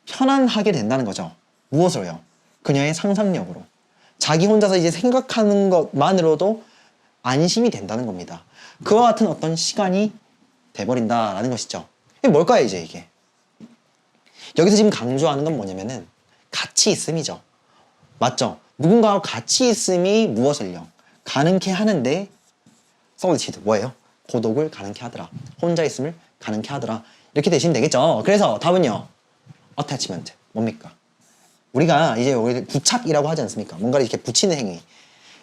편안하게 된다는 거죠. 무엇으로요? 그녀의 상상력으로. 자기 혼자서 이제 생각하는 것만으로도 안심이 된다는 겁니다. 그와 같은 어떤 시간이 돼버린다라는 것이죠. 이게 뭘까요, 이제 이게? 여기서 지금 강조하는 건 뭐냐면은 같이 있음이죠. 맞죠? 누군가와 같이 있음이 무엇을요? 가능케 하는데 solitude 뭐예요? 고독을 가능케 하더라. 혼자 있음을 가능케 하더라. 이렇게 되시면 되겠죠. 그래서 답은요. attachment 뭡니까? 우리가 이제 여기 부착이라고 하지 않습니까? 뭔가를 이렇게 붙이는 행위.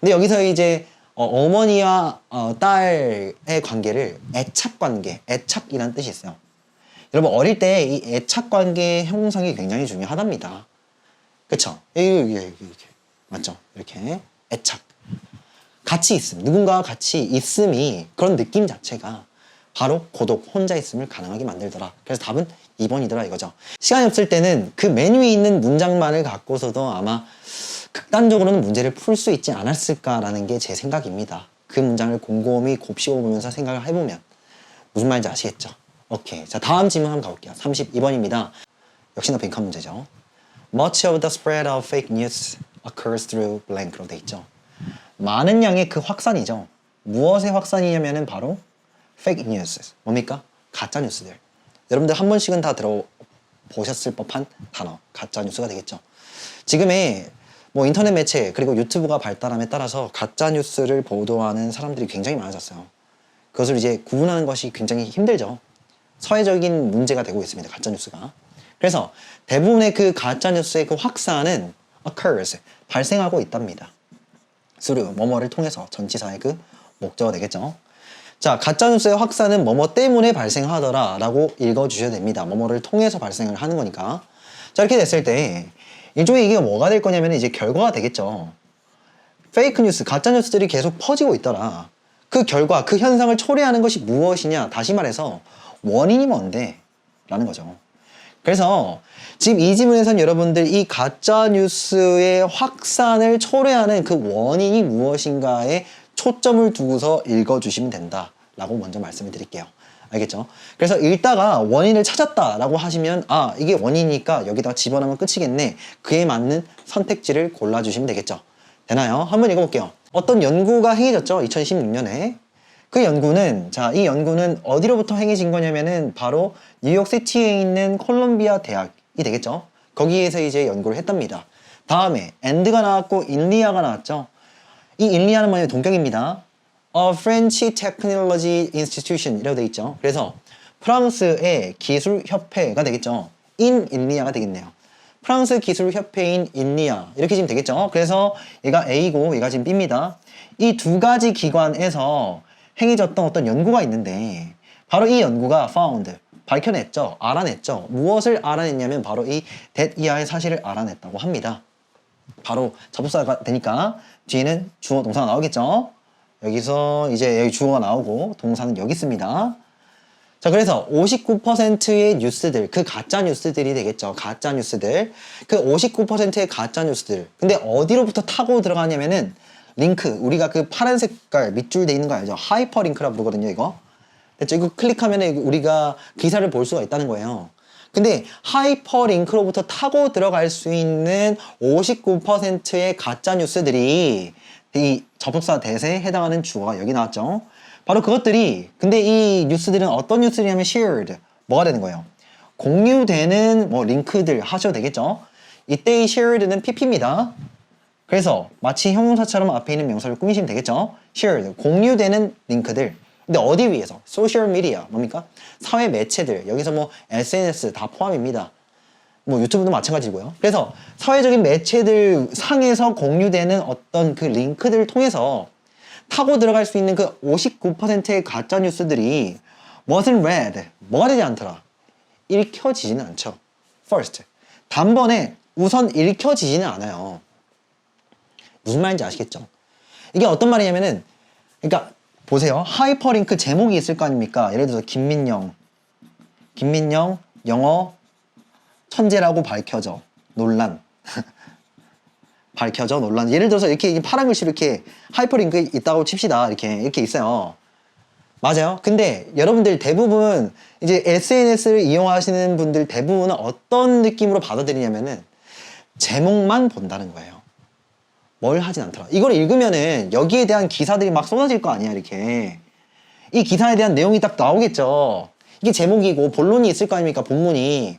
근데 여기서 이제 어머니와 딸의 관계를 애착관계, 애착이라는 뜻이 있어요. 여러분 어릴 때 이 애착관계 형성이 굉장히 중요하답니다. 그쵸? 이렇게 맞죠? 이렇게 애착. 같이 있음, 누군가와 같이 있음이 그런 느낌 자체가 바로 고독, 혼자 있음을 가능하게 만들더라. 그래서 답은 2번이더라 이거죠. 시간이 없을 때는 그 맨 위에 있는 문장만을 갖고서도 아마 극단적으로는 문제를 풀 수 있지 않았을까라는 게 제 생각입니다. 그 문장을 곰곰이 곱씹어보면서 생각을 해보면 무슨 말인지 아시겠죠? 오케이. 자, 다음 질문 한번 가볼게요. 32번입니다. 역시나 빈칸 문제죠. Much of the spread of fake news occurs through blank로 돼 있죠. 많은 양의 그 확산이죠. 무엇의 확산이냐면은 바로 fake news. 뭡니까? 가짜 뉴스들. 여러분들 한 번씩은 다 들어보셨을 법한 단어. 가짜 뉴스가 되겠죠. 지금의 뭐 인터넷 매체 그리고 유튜브가 발달함에 따라서 가짜 뉴스를 보도하는 사람들이 굉장히 많아졌어요. 그것을 이제 구분하는 것이 굉장히 힘들죠. 사회적인 문제가 되고 있습니다. 가짜 뉴스가. 그래서 대부분의 그 가짜 뉴스의 그 확산은 occurs, 발생하고 있답니다. through, 뭐뭐를 통해서 전치사의 그 목적어가 되겠죠. 자, 가짜 뉴스의 확산은 뭐뭐 때문에 발생하더라 라고 읽어주셔야 됩니다. 뭐뭐를 통해서 발생을 하는 거니까. 자, 이렇게 됐을 때 일종의 이게 뭐가 될 거냐면 이제 결과가 되겠죠. 페이크 뉴스, 가짜 뉴스들이 계속 퍼지고 있더라. 그 결과, 그 현상을 초래하는 것이 무엇이냐? 다시 말해서 원인이 뭔데? 라는 거죠. 그래서 지금 이 지문에선 여러분들 이 가짜 뉴스의 확산을 초래하는 그 원인이 무엇인가에 초점을 두고서 읽어주시면 된다라고 먼저 말씀을 드릴게요. 알겠죠? 그래서 읽다가 원인을 찾았다라고 하시면 아, 이게 원인이니까 여기다가 집어넣으면 끝이겠네. 그에 맞는 선택지를 골라주시면 되겠죠. 되나요? 한번 읽어볼게요. 어떤 연구가 행해졌죠? 2016년에. 그 연구는, 자, 이 연구는 어디로부터 행해진 거냐면은 바로 뉴욕시티에 있는 콜롬비아 대학이 되겠죠? 거기에서 이제 연구를 했답니다. 다음에 and가 나왔고 인리아가 나왔죠? 이 인리아는 뭐냐면 동격입니다. French Technology Institution 이라고 되어 있죠. 그래서 프랑스의 기술협회가 되겠죠. 인리아가 되겠네요. 프랑스 기술협회인 인리아 이렇게 지금 되겠죠. 그래서 얘가 A고 얘가 지금 B입니다. 이 두 가지 기관에서 행해졌던 어떤 연구가 있는데 바로 이 연구가 found, 밝혀냈죠. 알아냈죠. 무엇을 알아냈냐면 바로 이 that 이하의 사실을 알아냈다고 합니다. 바로 접속사가 되니까 뒤에는 주어 동사가 나오겠죠. 여기서 이제 여기 주어가 나오고 동사는 여기 있습니다. 자, 그래서 59%의 뉴스들, 그 가짜 뉴스들이 되겠죠. 가짜 뉴스들. 그 59%의 가짜 뉴스들. 근데 어디로부터 타고 들어가냐면은 링크, 우리가 그 파란 색깔 밑줄 돼 있는 거 알죠? 하이퍼링크라고 부르거든요, 이거. 됐죠? 이거 클릭하면 우리가 기사를 볼 수가 있다는 거예요. 근데 하이퍼링크로부터 타고 들어갈 수 있는 59%의 가짜 뉴스들이 이 접속사 대세에 해당하는 주어가 여기 나왔죠. 바로 그것들이, 근데 이 뉴스들은 어떤 뉴스냐면 shared, 뭐가 되는 거예요? 공유되는 뭐 링크들 하셔도 되겠죠. 이때 이 shared는 pp입니다. 그래서 마치 형용사처럼 앞에 있는 명사를 꾸미시면 되겠죠. shared, 공유되는 링크들. 근데 어디 위해서? 소셜 미디어, 뭡니까? 사회 매체들, 여기서 뭐 SNS 다 포함입니다. 뭐 유튜브도 마찬가지고요. 그래서 사회적인 매체들 상에서 공유되는 어떤 그 링크들을 통해서 타고 들어갈 수 있는 그 59%의 가짜 뉴스들이 wasn't read, 뭐가 되지 않더라? 읽혀지지는 않죠. first, 단번에 우선 읽혀지지는 않아요. 무슨 말인지 아시겠죠? 이게 어떤 말이냐면은, 그러니까 보세요. 하이퍼링크 제목이 있을 거 아닙니까? 예를 들어서 김민영 영어 천재라고 밝혀져 논란 밝혀져 논란. 예를 들어서 이렇게 파란 글씨로 이렇게 하이퍼링크 있다고 칩시다. 이렇게 있어요. 맞아요. 근데 여러분들 대부분 이제 SNS를 이용하시는 분들 대부분은 어떤 느낌으로 받아들이냐면은 제목만 본다는 거예요. 뭘 하진 않더라. 이걸 읽으면은 여기에 대한 기사들이 막 쏟아질 거 아니야, 이렇게. 이 기사에 대한 내용이 딱 나오겠죠. 이게 제목이고 본론이 있을 거 아닙니까, 본문이.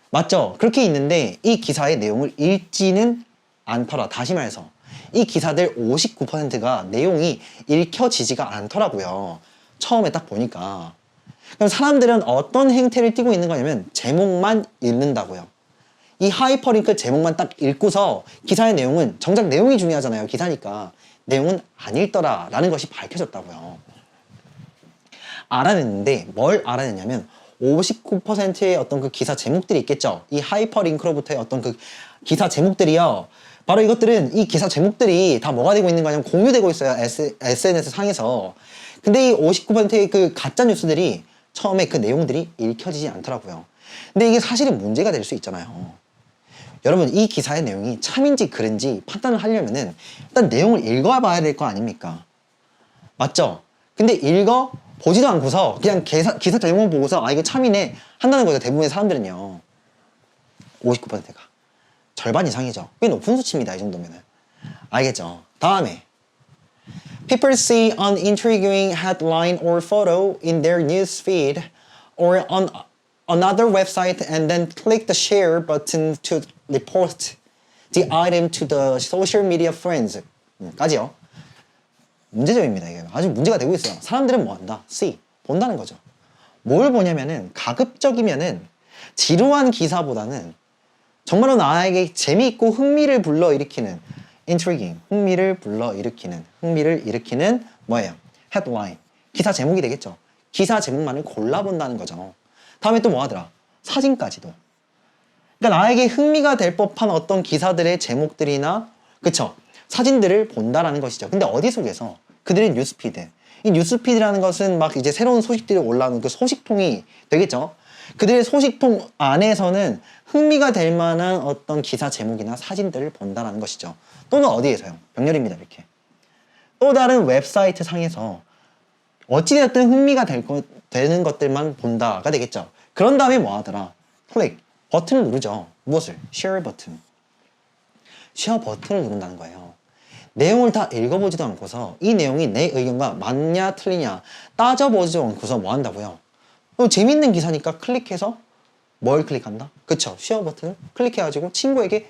맞죠? 그렇게 있는데 이 기사의 내용을 읽지는 않더라. 다시 말해서 이 기사들 59%가 내용이 읽혀지지가 않더라고요. 처음에 딱 보니까. 그럼 사람들은 어떤 행태를 띠고 있는 거냐면 제목만 읽는다고요. 이 하이퍼링크 제목만 딱 읽고서 기사의 내용은, 정작 내용이 중요하잖아요. 기사니까. 내용은 안 읽더라 라는 것이 밝혀졌다고요. 알아냈는데 뭘 알아냈냐면 59%의 어떤 그 기사 제목들이 있겠죠. 이 하이퍼링크로부터의 어떤 그 기사 제목들이요. 바로 이것들은 이 기사 제목들이 다 뭐가 되고 있는 거냐면 공유되고 있어요. SNS 상에서. 근데 이 59%의 그 가짜 뉴스들이 처음에 그 내용들이 읽혀지지 않더라고요. 근데 이게 사실은 문제가 될 수 있잖아요. 여러분, 이 기사의 내용이 참인지 그른지 판단을 하려면은 일단 내용을 읽어봐야 될 거 아닙니까? 맞죠? 근데 보지도 않고서 그냥 기사 제목만 보고서 아 이거 참이네 한다는 거죠. 대부분의 사람들은요. 59%가 절반 이상이죠. 꽤 높은 수치입니다. 이 정도면은. 알겠죠? 다음에 People see an intriguing headline or photo in their news feed or on another website and then click the share button to report the item to the social media friends. 까지요. 문제점입니다. 이게 아주 문제가 되고 있어요. 사람들은 뭐 한다? See. 본다는 거죠. 뭘 보냐면은 가급적이면은 지루한 기사보다는 정말로 나에게 재미있고 흥미를 불러일으키는 intriguing, 흥미를 일으키는 뭐예요? headline, 기사 제목이 되겠죠. 기사 제목만을 골라본다는 거죠. 다음에 또 뭐 하더라? 사진까지도. 그러니까 나에게 흥미가 될 법한 어떤 기사들의 제목들이나 그쵸? 사진들을 본다라는 것이죠. 근데 어디 속에서? 그들의 뉴스피드. 이 뉴스피드라는 것은 막 이제 새로운 소식들이 올라오는 그 소식통이 되겠죠. 그들의 소식통 안에서는 흥미가 될 만한 어떤 기사 제목이나 사진들을 본다는 것이죠. 또는 어디에서요? 병렬입니다. 이렇게. 또 다른 웹사이트 상에서 어찌되었든 흥미가 되는 것들만 본다가 되겠죠. 그런 다음에 뭐 하더라? 클릭, 버튼을 누르죠. 무엇을? share 버튼. share 버튼을 누른다는 거예요. 내용을 다 읽어보지도 않고서 이 내용이 내 의견과 맞냐 틀리냐 따져보지도 않고서 뭐 한다고요? 재밌는 기사니까 클릭해서 뭘 클릭한다? 그쵸? share 버튼을 클릭해가지고 친구에게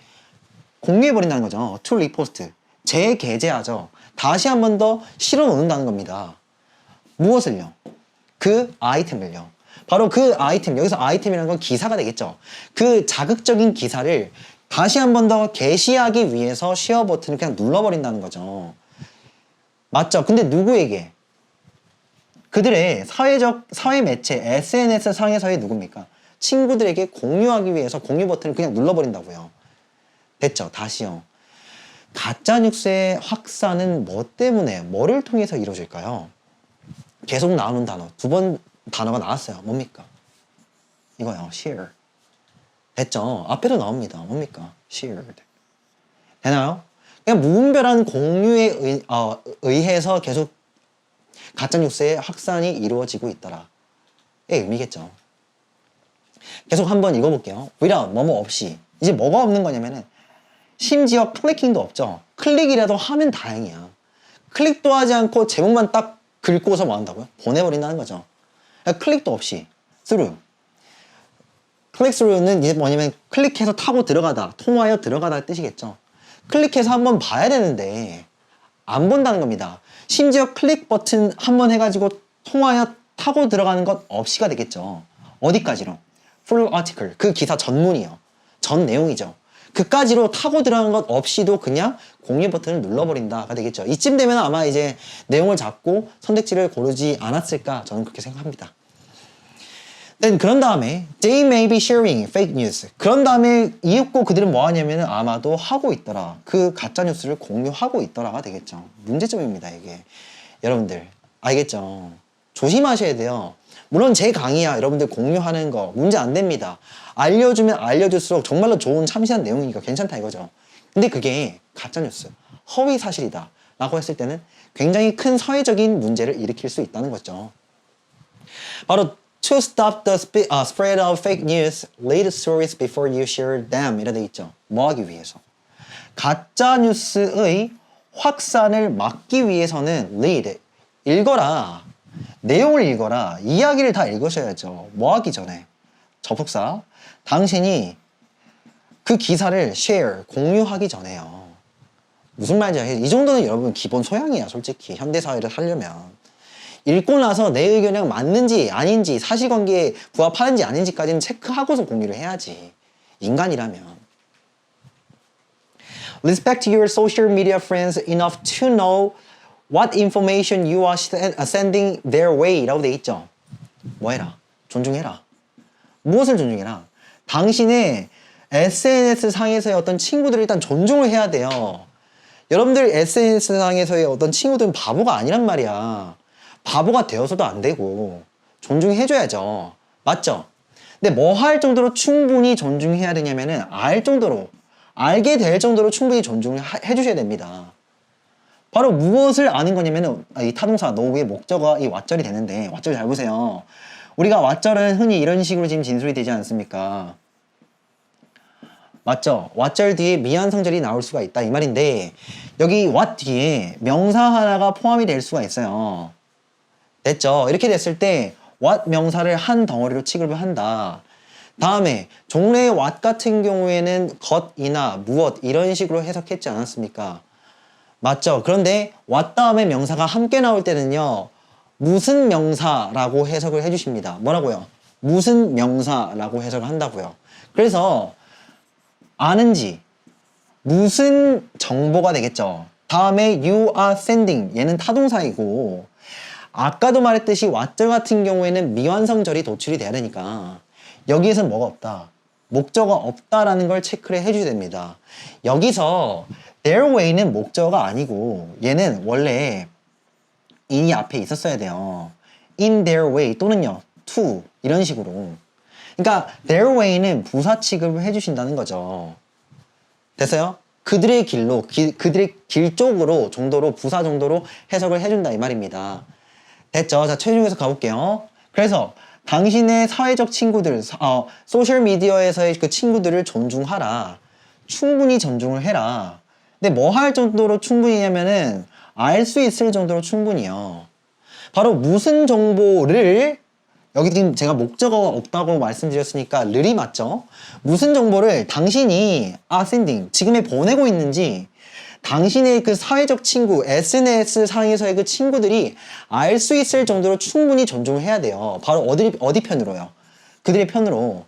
공유해버린다는 거죠. to repost. 재게재하죠. 다시 한 번 더 실어 놓는다는 겁니다. 무엇을요? 그 아이템을요. 바로 그 아이템, 여기서 아이템이라는 건 기사가 되겠죠. 그 자극적인 기사를 다시 한 번 더 게시하기 위해서 쉐어 버튼을 그냥 눌러버린다는 거죠. 맞죠? 근데 누구에게? 그들의 사회 매체, SNS 상에서의 누굽니까? 친구들에게 공유하기 위해서 공유 버튼을 그냥 눌러버린다고요. 됐죠? 다시요. 가짜뉴스의 확산은 뭐 때문에, 뭐를 통해서 이루어질까요? 계속 나오는 단어, 두 번 단어가 나왔어요. 뭡니까? 이거요. share. 됐죠? 앞에도 나옵니다. 뭡니까? shared. 되나요? 그냥 무분별한 공유에 의해서 계속 가짜뉴스의 확산이 이루어지고 있더라. 의 의미겠죠. 계속 한번 읽어볼게요. without, 뭐뭐 없이. 이제 뭐가 없는 거냐면은 심지어 클릭킹도 없죠. 클릭이라도 하면 다행이야. 클릭도 하지 않고 제목만 딱 긁고서 뭐 한다고요? 보내버린다는 거죠. 클릭도 없이. through. 클릭 through는 이제 뭐냐면 클릭해서 타고 들어가다, 통하여 들어가다 뜻이겠죠. 클릭해서 한번 봐야 되는데 안 본다는 겁니다. 심지어 클릭 버튼 한번 해가지고 통하여 타고 들어가는 것 없이가 되겠죠. 어디까지로? full article, 그 기사 전문이요. 전 내용이죠. 그까지로 타고 들어가는 것 없이도 그냥 공유 버튼을 눌러버린다가 되겠죠. 이쯤 되면 아마 이제 내용을 잡고 선택지를 고르지 않았을까 저는 그렇게 생각합니다. 그런 다음에 they may be sharing fake news. 그런 다음에 이윽고 그들은 뭐 하냐면 아마도 하고 있더라. 그 가짜 뉴스를 공유하고 있더라가 되겠죠. 문제점입니다. 이게. 여러분들 알겠죠? 조심하셔야 돼요. 물론 제 강의야 여러분들 공유하는 거 문제 안 됩니다. 알려주면 알려줄수록 정말로 좋은 참신한 내용이니까 괜찮다 이거죠. 근데 그게 가짜 뉴스, 허위 사실이다 라고 했을 때는 굉장히 큰 사회적인 문제를 일으킬 수 있다는 거죠. 바로 To stop the spread of fake news, read stories before you share them 이라 돼 있죠. 뭐 하기 위해서? 가짜 뉴스의 확산을 막기 위해서는 read, 읽어라. 내용을 읽어라. 이야기를 다 읽으셔야죠. 뭐 하기 전에? 접속사. 당신이 그 기사를 share, 공유하기 전에요. 무슨 말인지 알겠어요? 이 정도는 여러분 기본 소양이야, 솔직히. 현대사회를 살려면. 읽고 나서 내 의견이랑 맞는지 아닌지 사실관계에 부합하는지 아닌지까지는 체크하고서 공유를 해야지. 인간이라면. Respect your social media friends enough to know what information you are sending their way 라고 돼 있죠. 뭐 해라? 존중해라. 무엇을 존중해라? 당신의 SNS 상에서의 어떤 친구들을 일단 존중을 해야 돼요. 여러분들 SNS 상에서의 어떤 친구들은 바보가 아니란 말이야. 바보가 되어서도 안 되고 존중해줘야죠. 맞죠? 근데 뭐 할 정도로 충분히 존중해야 되냐면은 알 정도로, 알게 될 정도로 충분히 존중을 해주셔야 됩니다. 바로 무엇을 아는 거냐면은 이 타동사 노우의 목적어가 이 왓절이 되는데, 왓절 잘 보세요. 우리가 왓절은 흔히 이런 식으로 지금 진술이 되지 않습니까? 맞죠? 왓절 뒤에 미완성절이 나올 수가 있다 이 말인데, 여기 what 뒤에 명사 하나가 포함이 될 수가 있어요. 됐죠? 이렇게 됐을 때 what 명사를 한 덩어리로 취급을 한다. 다음에 종래의 what 같은 경우에는 것이나 무엇 이런 식으로 해석했지 않았습니까? 맞죠? 그런데 what 다음에 명사가 함께 나올 때는요, 무슨 명사라고 해석을 해주십니다. 뭐라고요? 무슨 명사라고 해석을 한다고요. 그래서 아는지 무슨 정보가 되겠죠. 다음에 you are sending 얘는 타동사이고, 아까도 말했듯이 왓절 같은 경우에는 미완성절이 도출이 돼야 되니까 여기에서는 뭐가 없다, 목적어가 없다라는 걸 체크를 해줘야 됩니다. 여기서 their way는 목적어가 아니고 얘는 원래 in이 앞에 있었어야 돼요. in their way 또는요 to 이런 식으로. 그러니까 their way는 부사 취급을 해주신다는 거죠. 됐어요? 그들의 길로, 그들의 길 쪽으로 정도로, 부사 정도로 해석을 해준다 이 말입니다. 됐죠? 자, 최종에서 가볼게요. 그래서 당신의 사회적 친구들, 소셜미디어에서의 그 친구들을 존중하라. 충분히 존중을 해라. 근데 뭐 할 정도로 충분히냐면은 알 수 있을 정도로 충분히요. 바로 무슨 정보를, 여기 지금 제가 목적어가 없다고 말씀드렸으니까 르이 맞죠? 무슨 정보를 당신이 sending 지금에 보내고 있는지 당신의 그 사회적 친구, SNS 상에서의 그 친구들이 알 수 있을 정도로 충분히 존중을 해야 돼요. 바로 어디 편으로요? 그들의 편으로.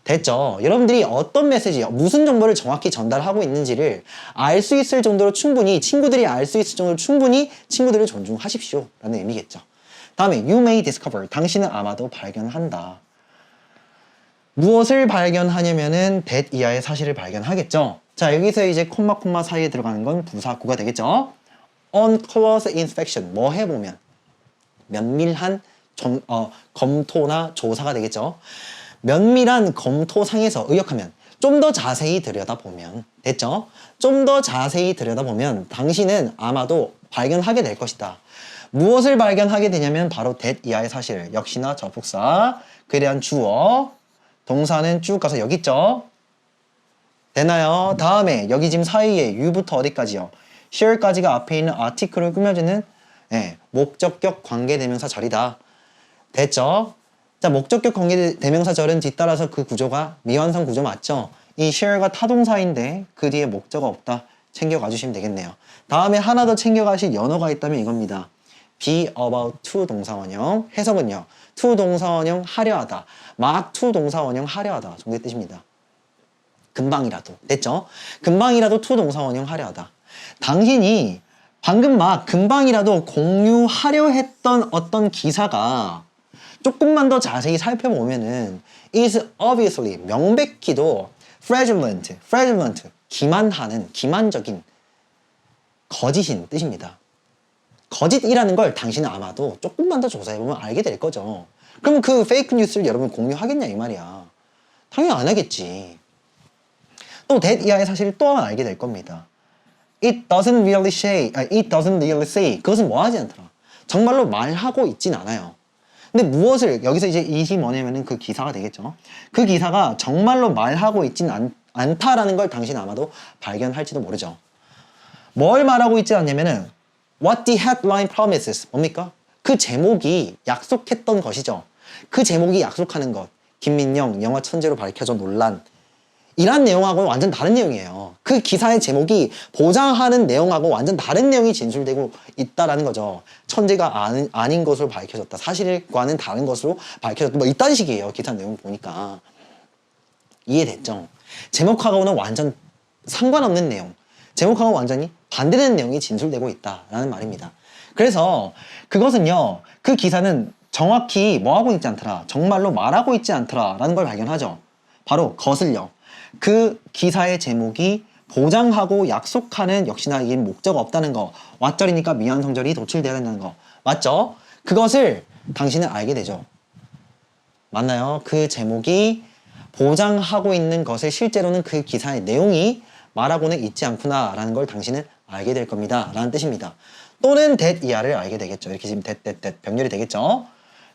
됐죠? 여러분들이 어떤 메시지요, 무슨 정보를 정확히 전달하고 있는지를 알 수 있을 정도로 충분히, 친구들이 알 수 있을 정도로 충분히 친구들을 존중하십시오 라는 의미겠죠. 다음에 you may discover 당신은 아마도 발견한다. 무엇을 발견하냐면은 that 이하의 사실을 발견하겠죠. 자, 여기서 이제 콤마 사이에 들어가는 건 부사구가 되겠죠. on close inspection 뭐 해보면 면밀한 검토나 조사가 되겠죠. 면밀한 검토상에서 의역하면 좀 더 자세히 들여다보면, 됐죠? 좀 더 자세히 들여다보면 당신은 아마도 발견하게 될 것이다. 무엇을 발견하게 되냐면 바로 that 이하의 사실, 역시나 접속사, 그에 대한 주어, 동사는 쭉 가서 여기 있죠? 되나요? 다음에 여기 지금 사이에 you부터 어디까지요? share까지가 앞에 있는 article을 꾸며주는 목적격 관계대명사 절이다. 됐죠? 자, 목적격 관계대명사 절은 뒤따라서 그 구조가 미완성 구조 맞죠? 이 share가 타동사인데 그 뒤에 목적어 없다. 챙겨가 주시면 되겠네요. 다음에 하나 더 챙겨가실 연어가 있다면 이겁니다. be about to 동사원형, 해석은요, to 동사원형 하려 하다, 막 to 동사원형 하려 하다 정도의 뜻입니다. 금방이라도, 됐죠? 금방이라도 to 동사원형 하려 하다. 당신이 방금 막 금방이라도 공유하려 했던 어떤 기사가 조금만 더 자세히 살펴보면은 is obviously 명백히도 fraudulent 기만하는, 기만적인 거짓인 뜻입니다. 거짓이라는 걸 당신은 아마도 조금만 더 조사해보면 알게 될 거죠. 그럼 그 페이크 뉴스를 여러분 공유하겠냐 이 말이야. 당연히 안 하겠지. 또 that 이하의 사실을 또한 알게 될 겁니다. It doesn't really say 그것은 뭐 하지 않더라. 정말로 말하고 있진 않아요. 근데 무엇을, 여기서 이제 it이 뭐냐면은 그 기사가 되겠죠. 그 기사가 정말로 말하고 있진 않다라는 걸 당신은 아마도 발견할지도 모르죠. 뭘 말하고 있지 않냐면은 What the headline promises 뭡니까? 그 제목이 약속했던 것이죠. 그 제목이 약속하는 것. 김민영 영화 천재로 밝혀져 논란. 이란 내용하고는 완전 다른 내용이에요. 그 기사의 제목이 보장하는 내용하고 완전 다른 내용이 진술되고 있다라는 거죠. 천재가 아닌 것으로 밝혀졌다. 사실과는 다른 것으로 밝혀졌다. 뭐 이딴 식이에요. 기사 내용 보니까. 이해됐죠? 제목하고는 완전 상관없는 내용. 제목하고 완전히 반대되는 내용이 진술되고 있다라는 말입니다. 그래서 그것은요, 그 기사는 정확히 뭐 하고 있지 않더라, 정말로 말하고 있지 않더라 라는 걸 발견하죠. 바로 것을요, 그 기사의 제목이 보장하고 약속하는 역시나 이 목적 없다는 거. 왓절이니까 미완성절이 도출되어야 된다는 거. 맞죠? 그것을 당신은 알게 되죠. 맞나요? 그 제목이 보장하고 있는 것을 실제로는 그 기사의 내용이 말하고는 있지 않구나 라는 걸 당신은 알게 될 겁니다 라는 뜻입니다. 또는 that 이하를 알게 되겠죠. 이렇게 지금 that 병렬이 되겠죠.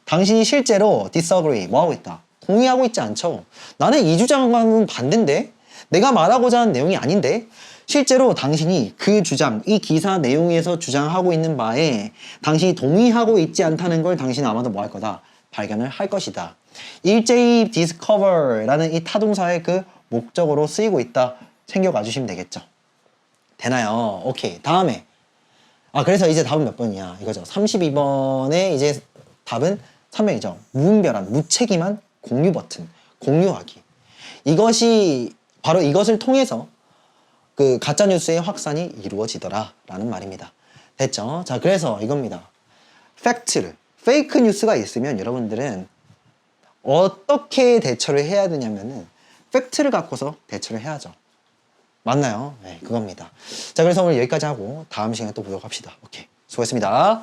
당신이 실제로 disagree 뭐하고 있다? 동의하고 있지 않죠. 나는 이 주장과는 반대인데 내가 말하고자 하는 내용이 아닌데 실제로 당신이 그 주장, 이 기사 내용에서 주장하고 있는 바에 당신이 동의하고 있지 않다는 걸 당신은 아마도 뭐 할 거다? 발견을 할 것이다. 일제히 discover라는 이 타동사의 그 목적으로 쓰이고 있다. 챙겨가 주시면 되겠죠. 되나요? 오케이. 다음에. 그래서 이제 답은 몇 번이야? 이거죠. 32번에 이제 답은 3번이죠. 무분별한, 무책임한 공유 버튼. 공유하기. 이것이, 바로 이것을 통해서 그 가짜뉴스의 확산이 이루어지더라. 라는 말입니다. 됐죠? 자, 그래서 이겁니다. 팩트를, 페이크 뉴스가 있으면 여러분들은 어떻게 대처를 해야 되냐면은 팩트를 갖고서 대처를 해야죠. 맞나요? 네, 그겁니다. 자, 그래서 오늘 여기까지 하고 다음 시간에 또 보도록 합시다. 오케이. 수고했습니다.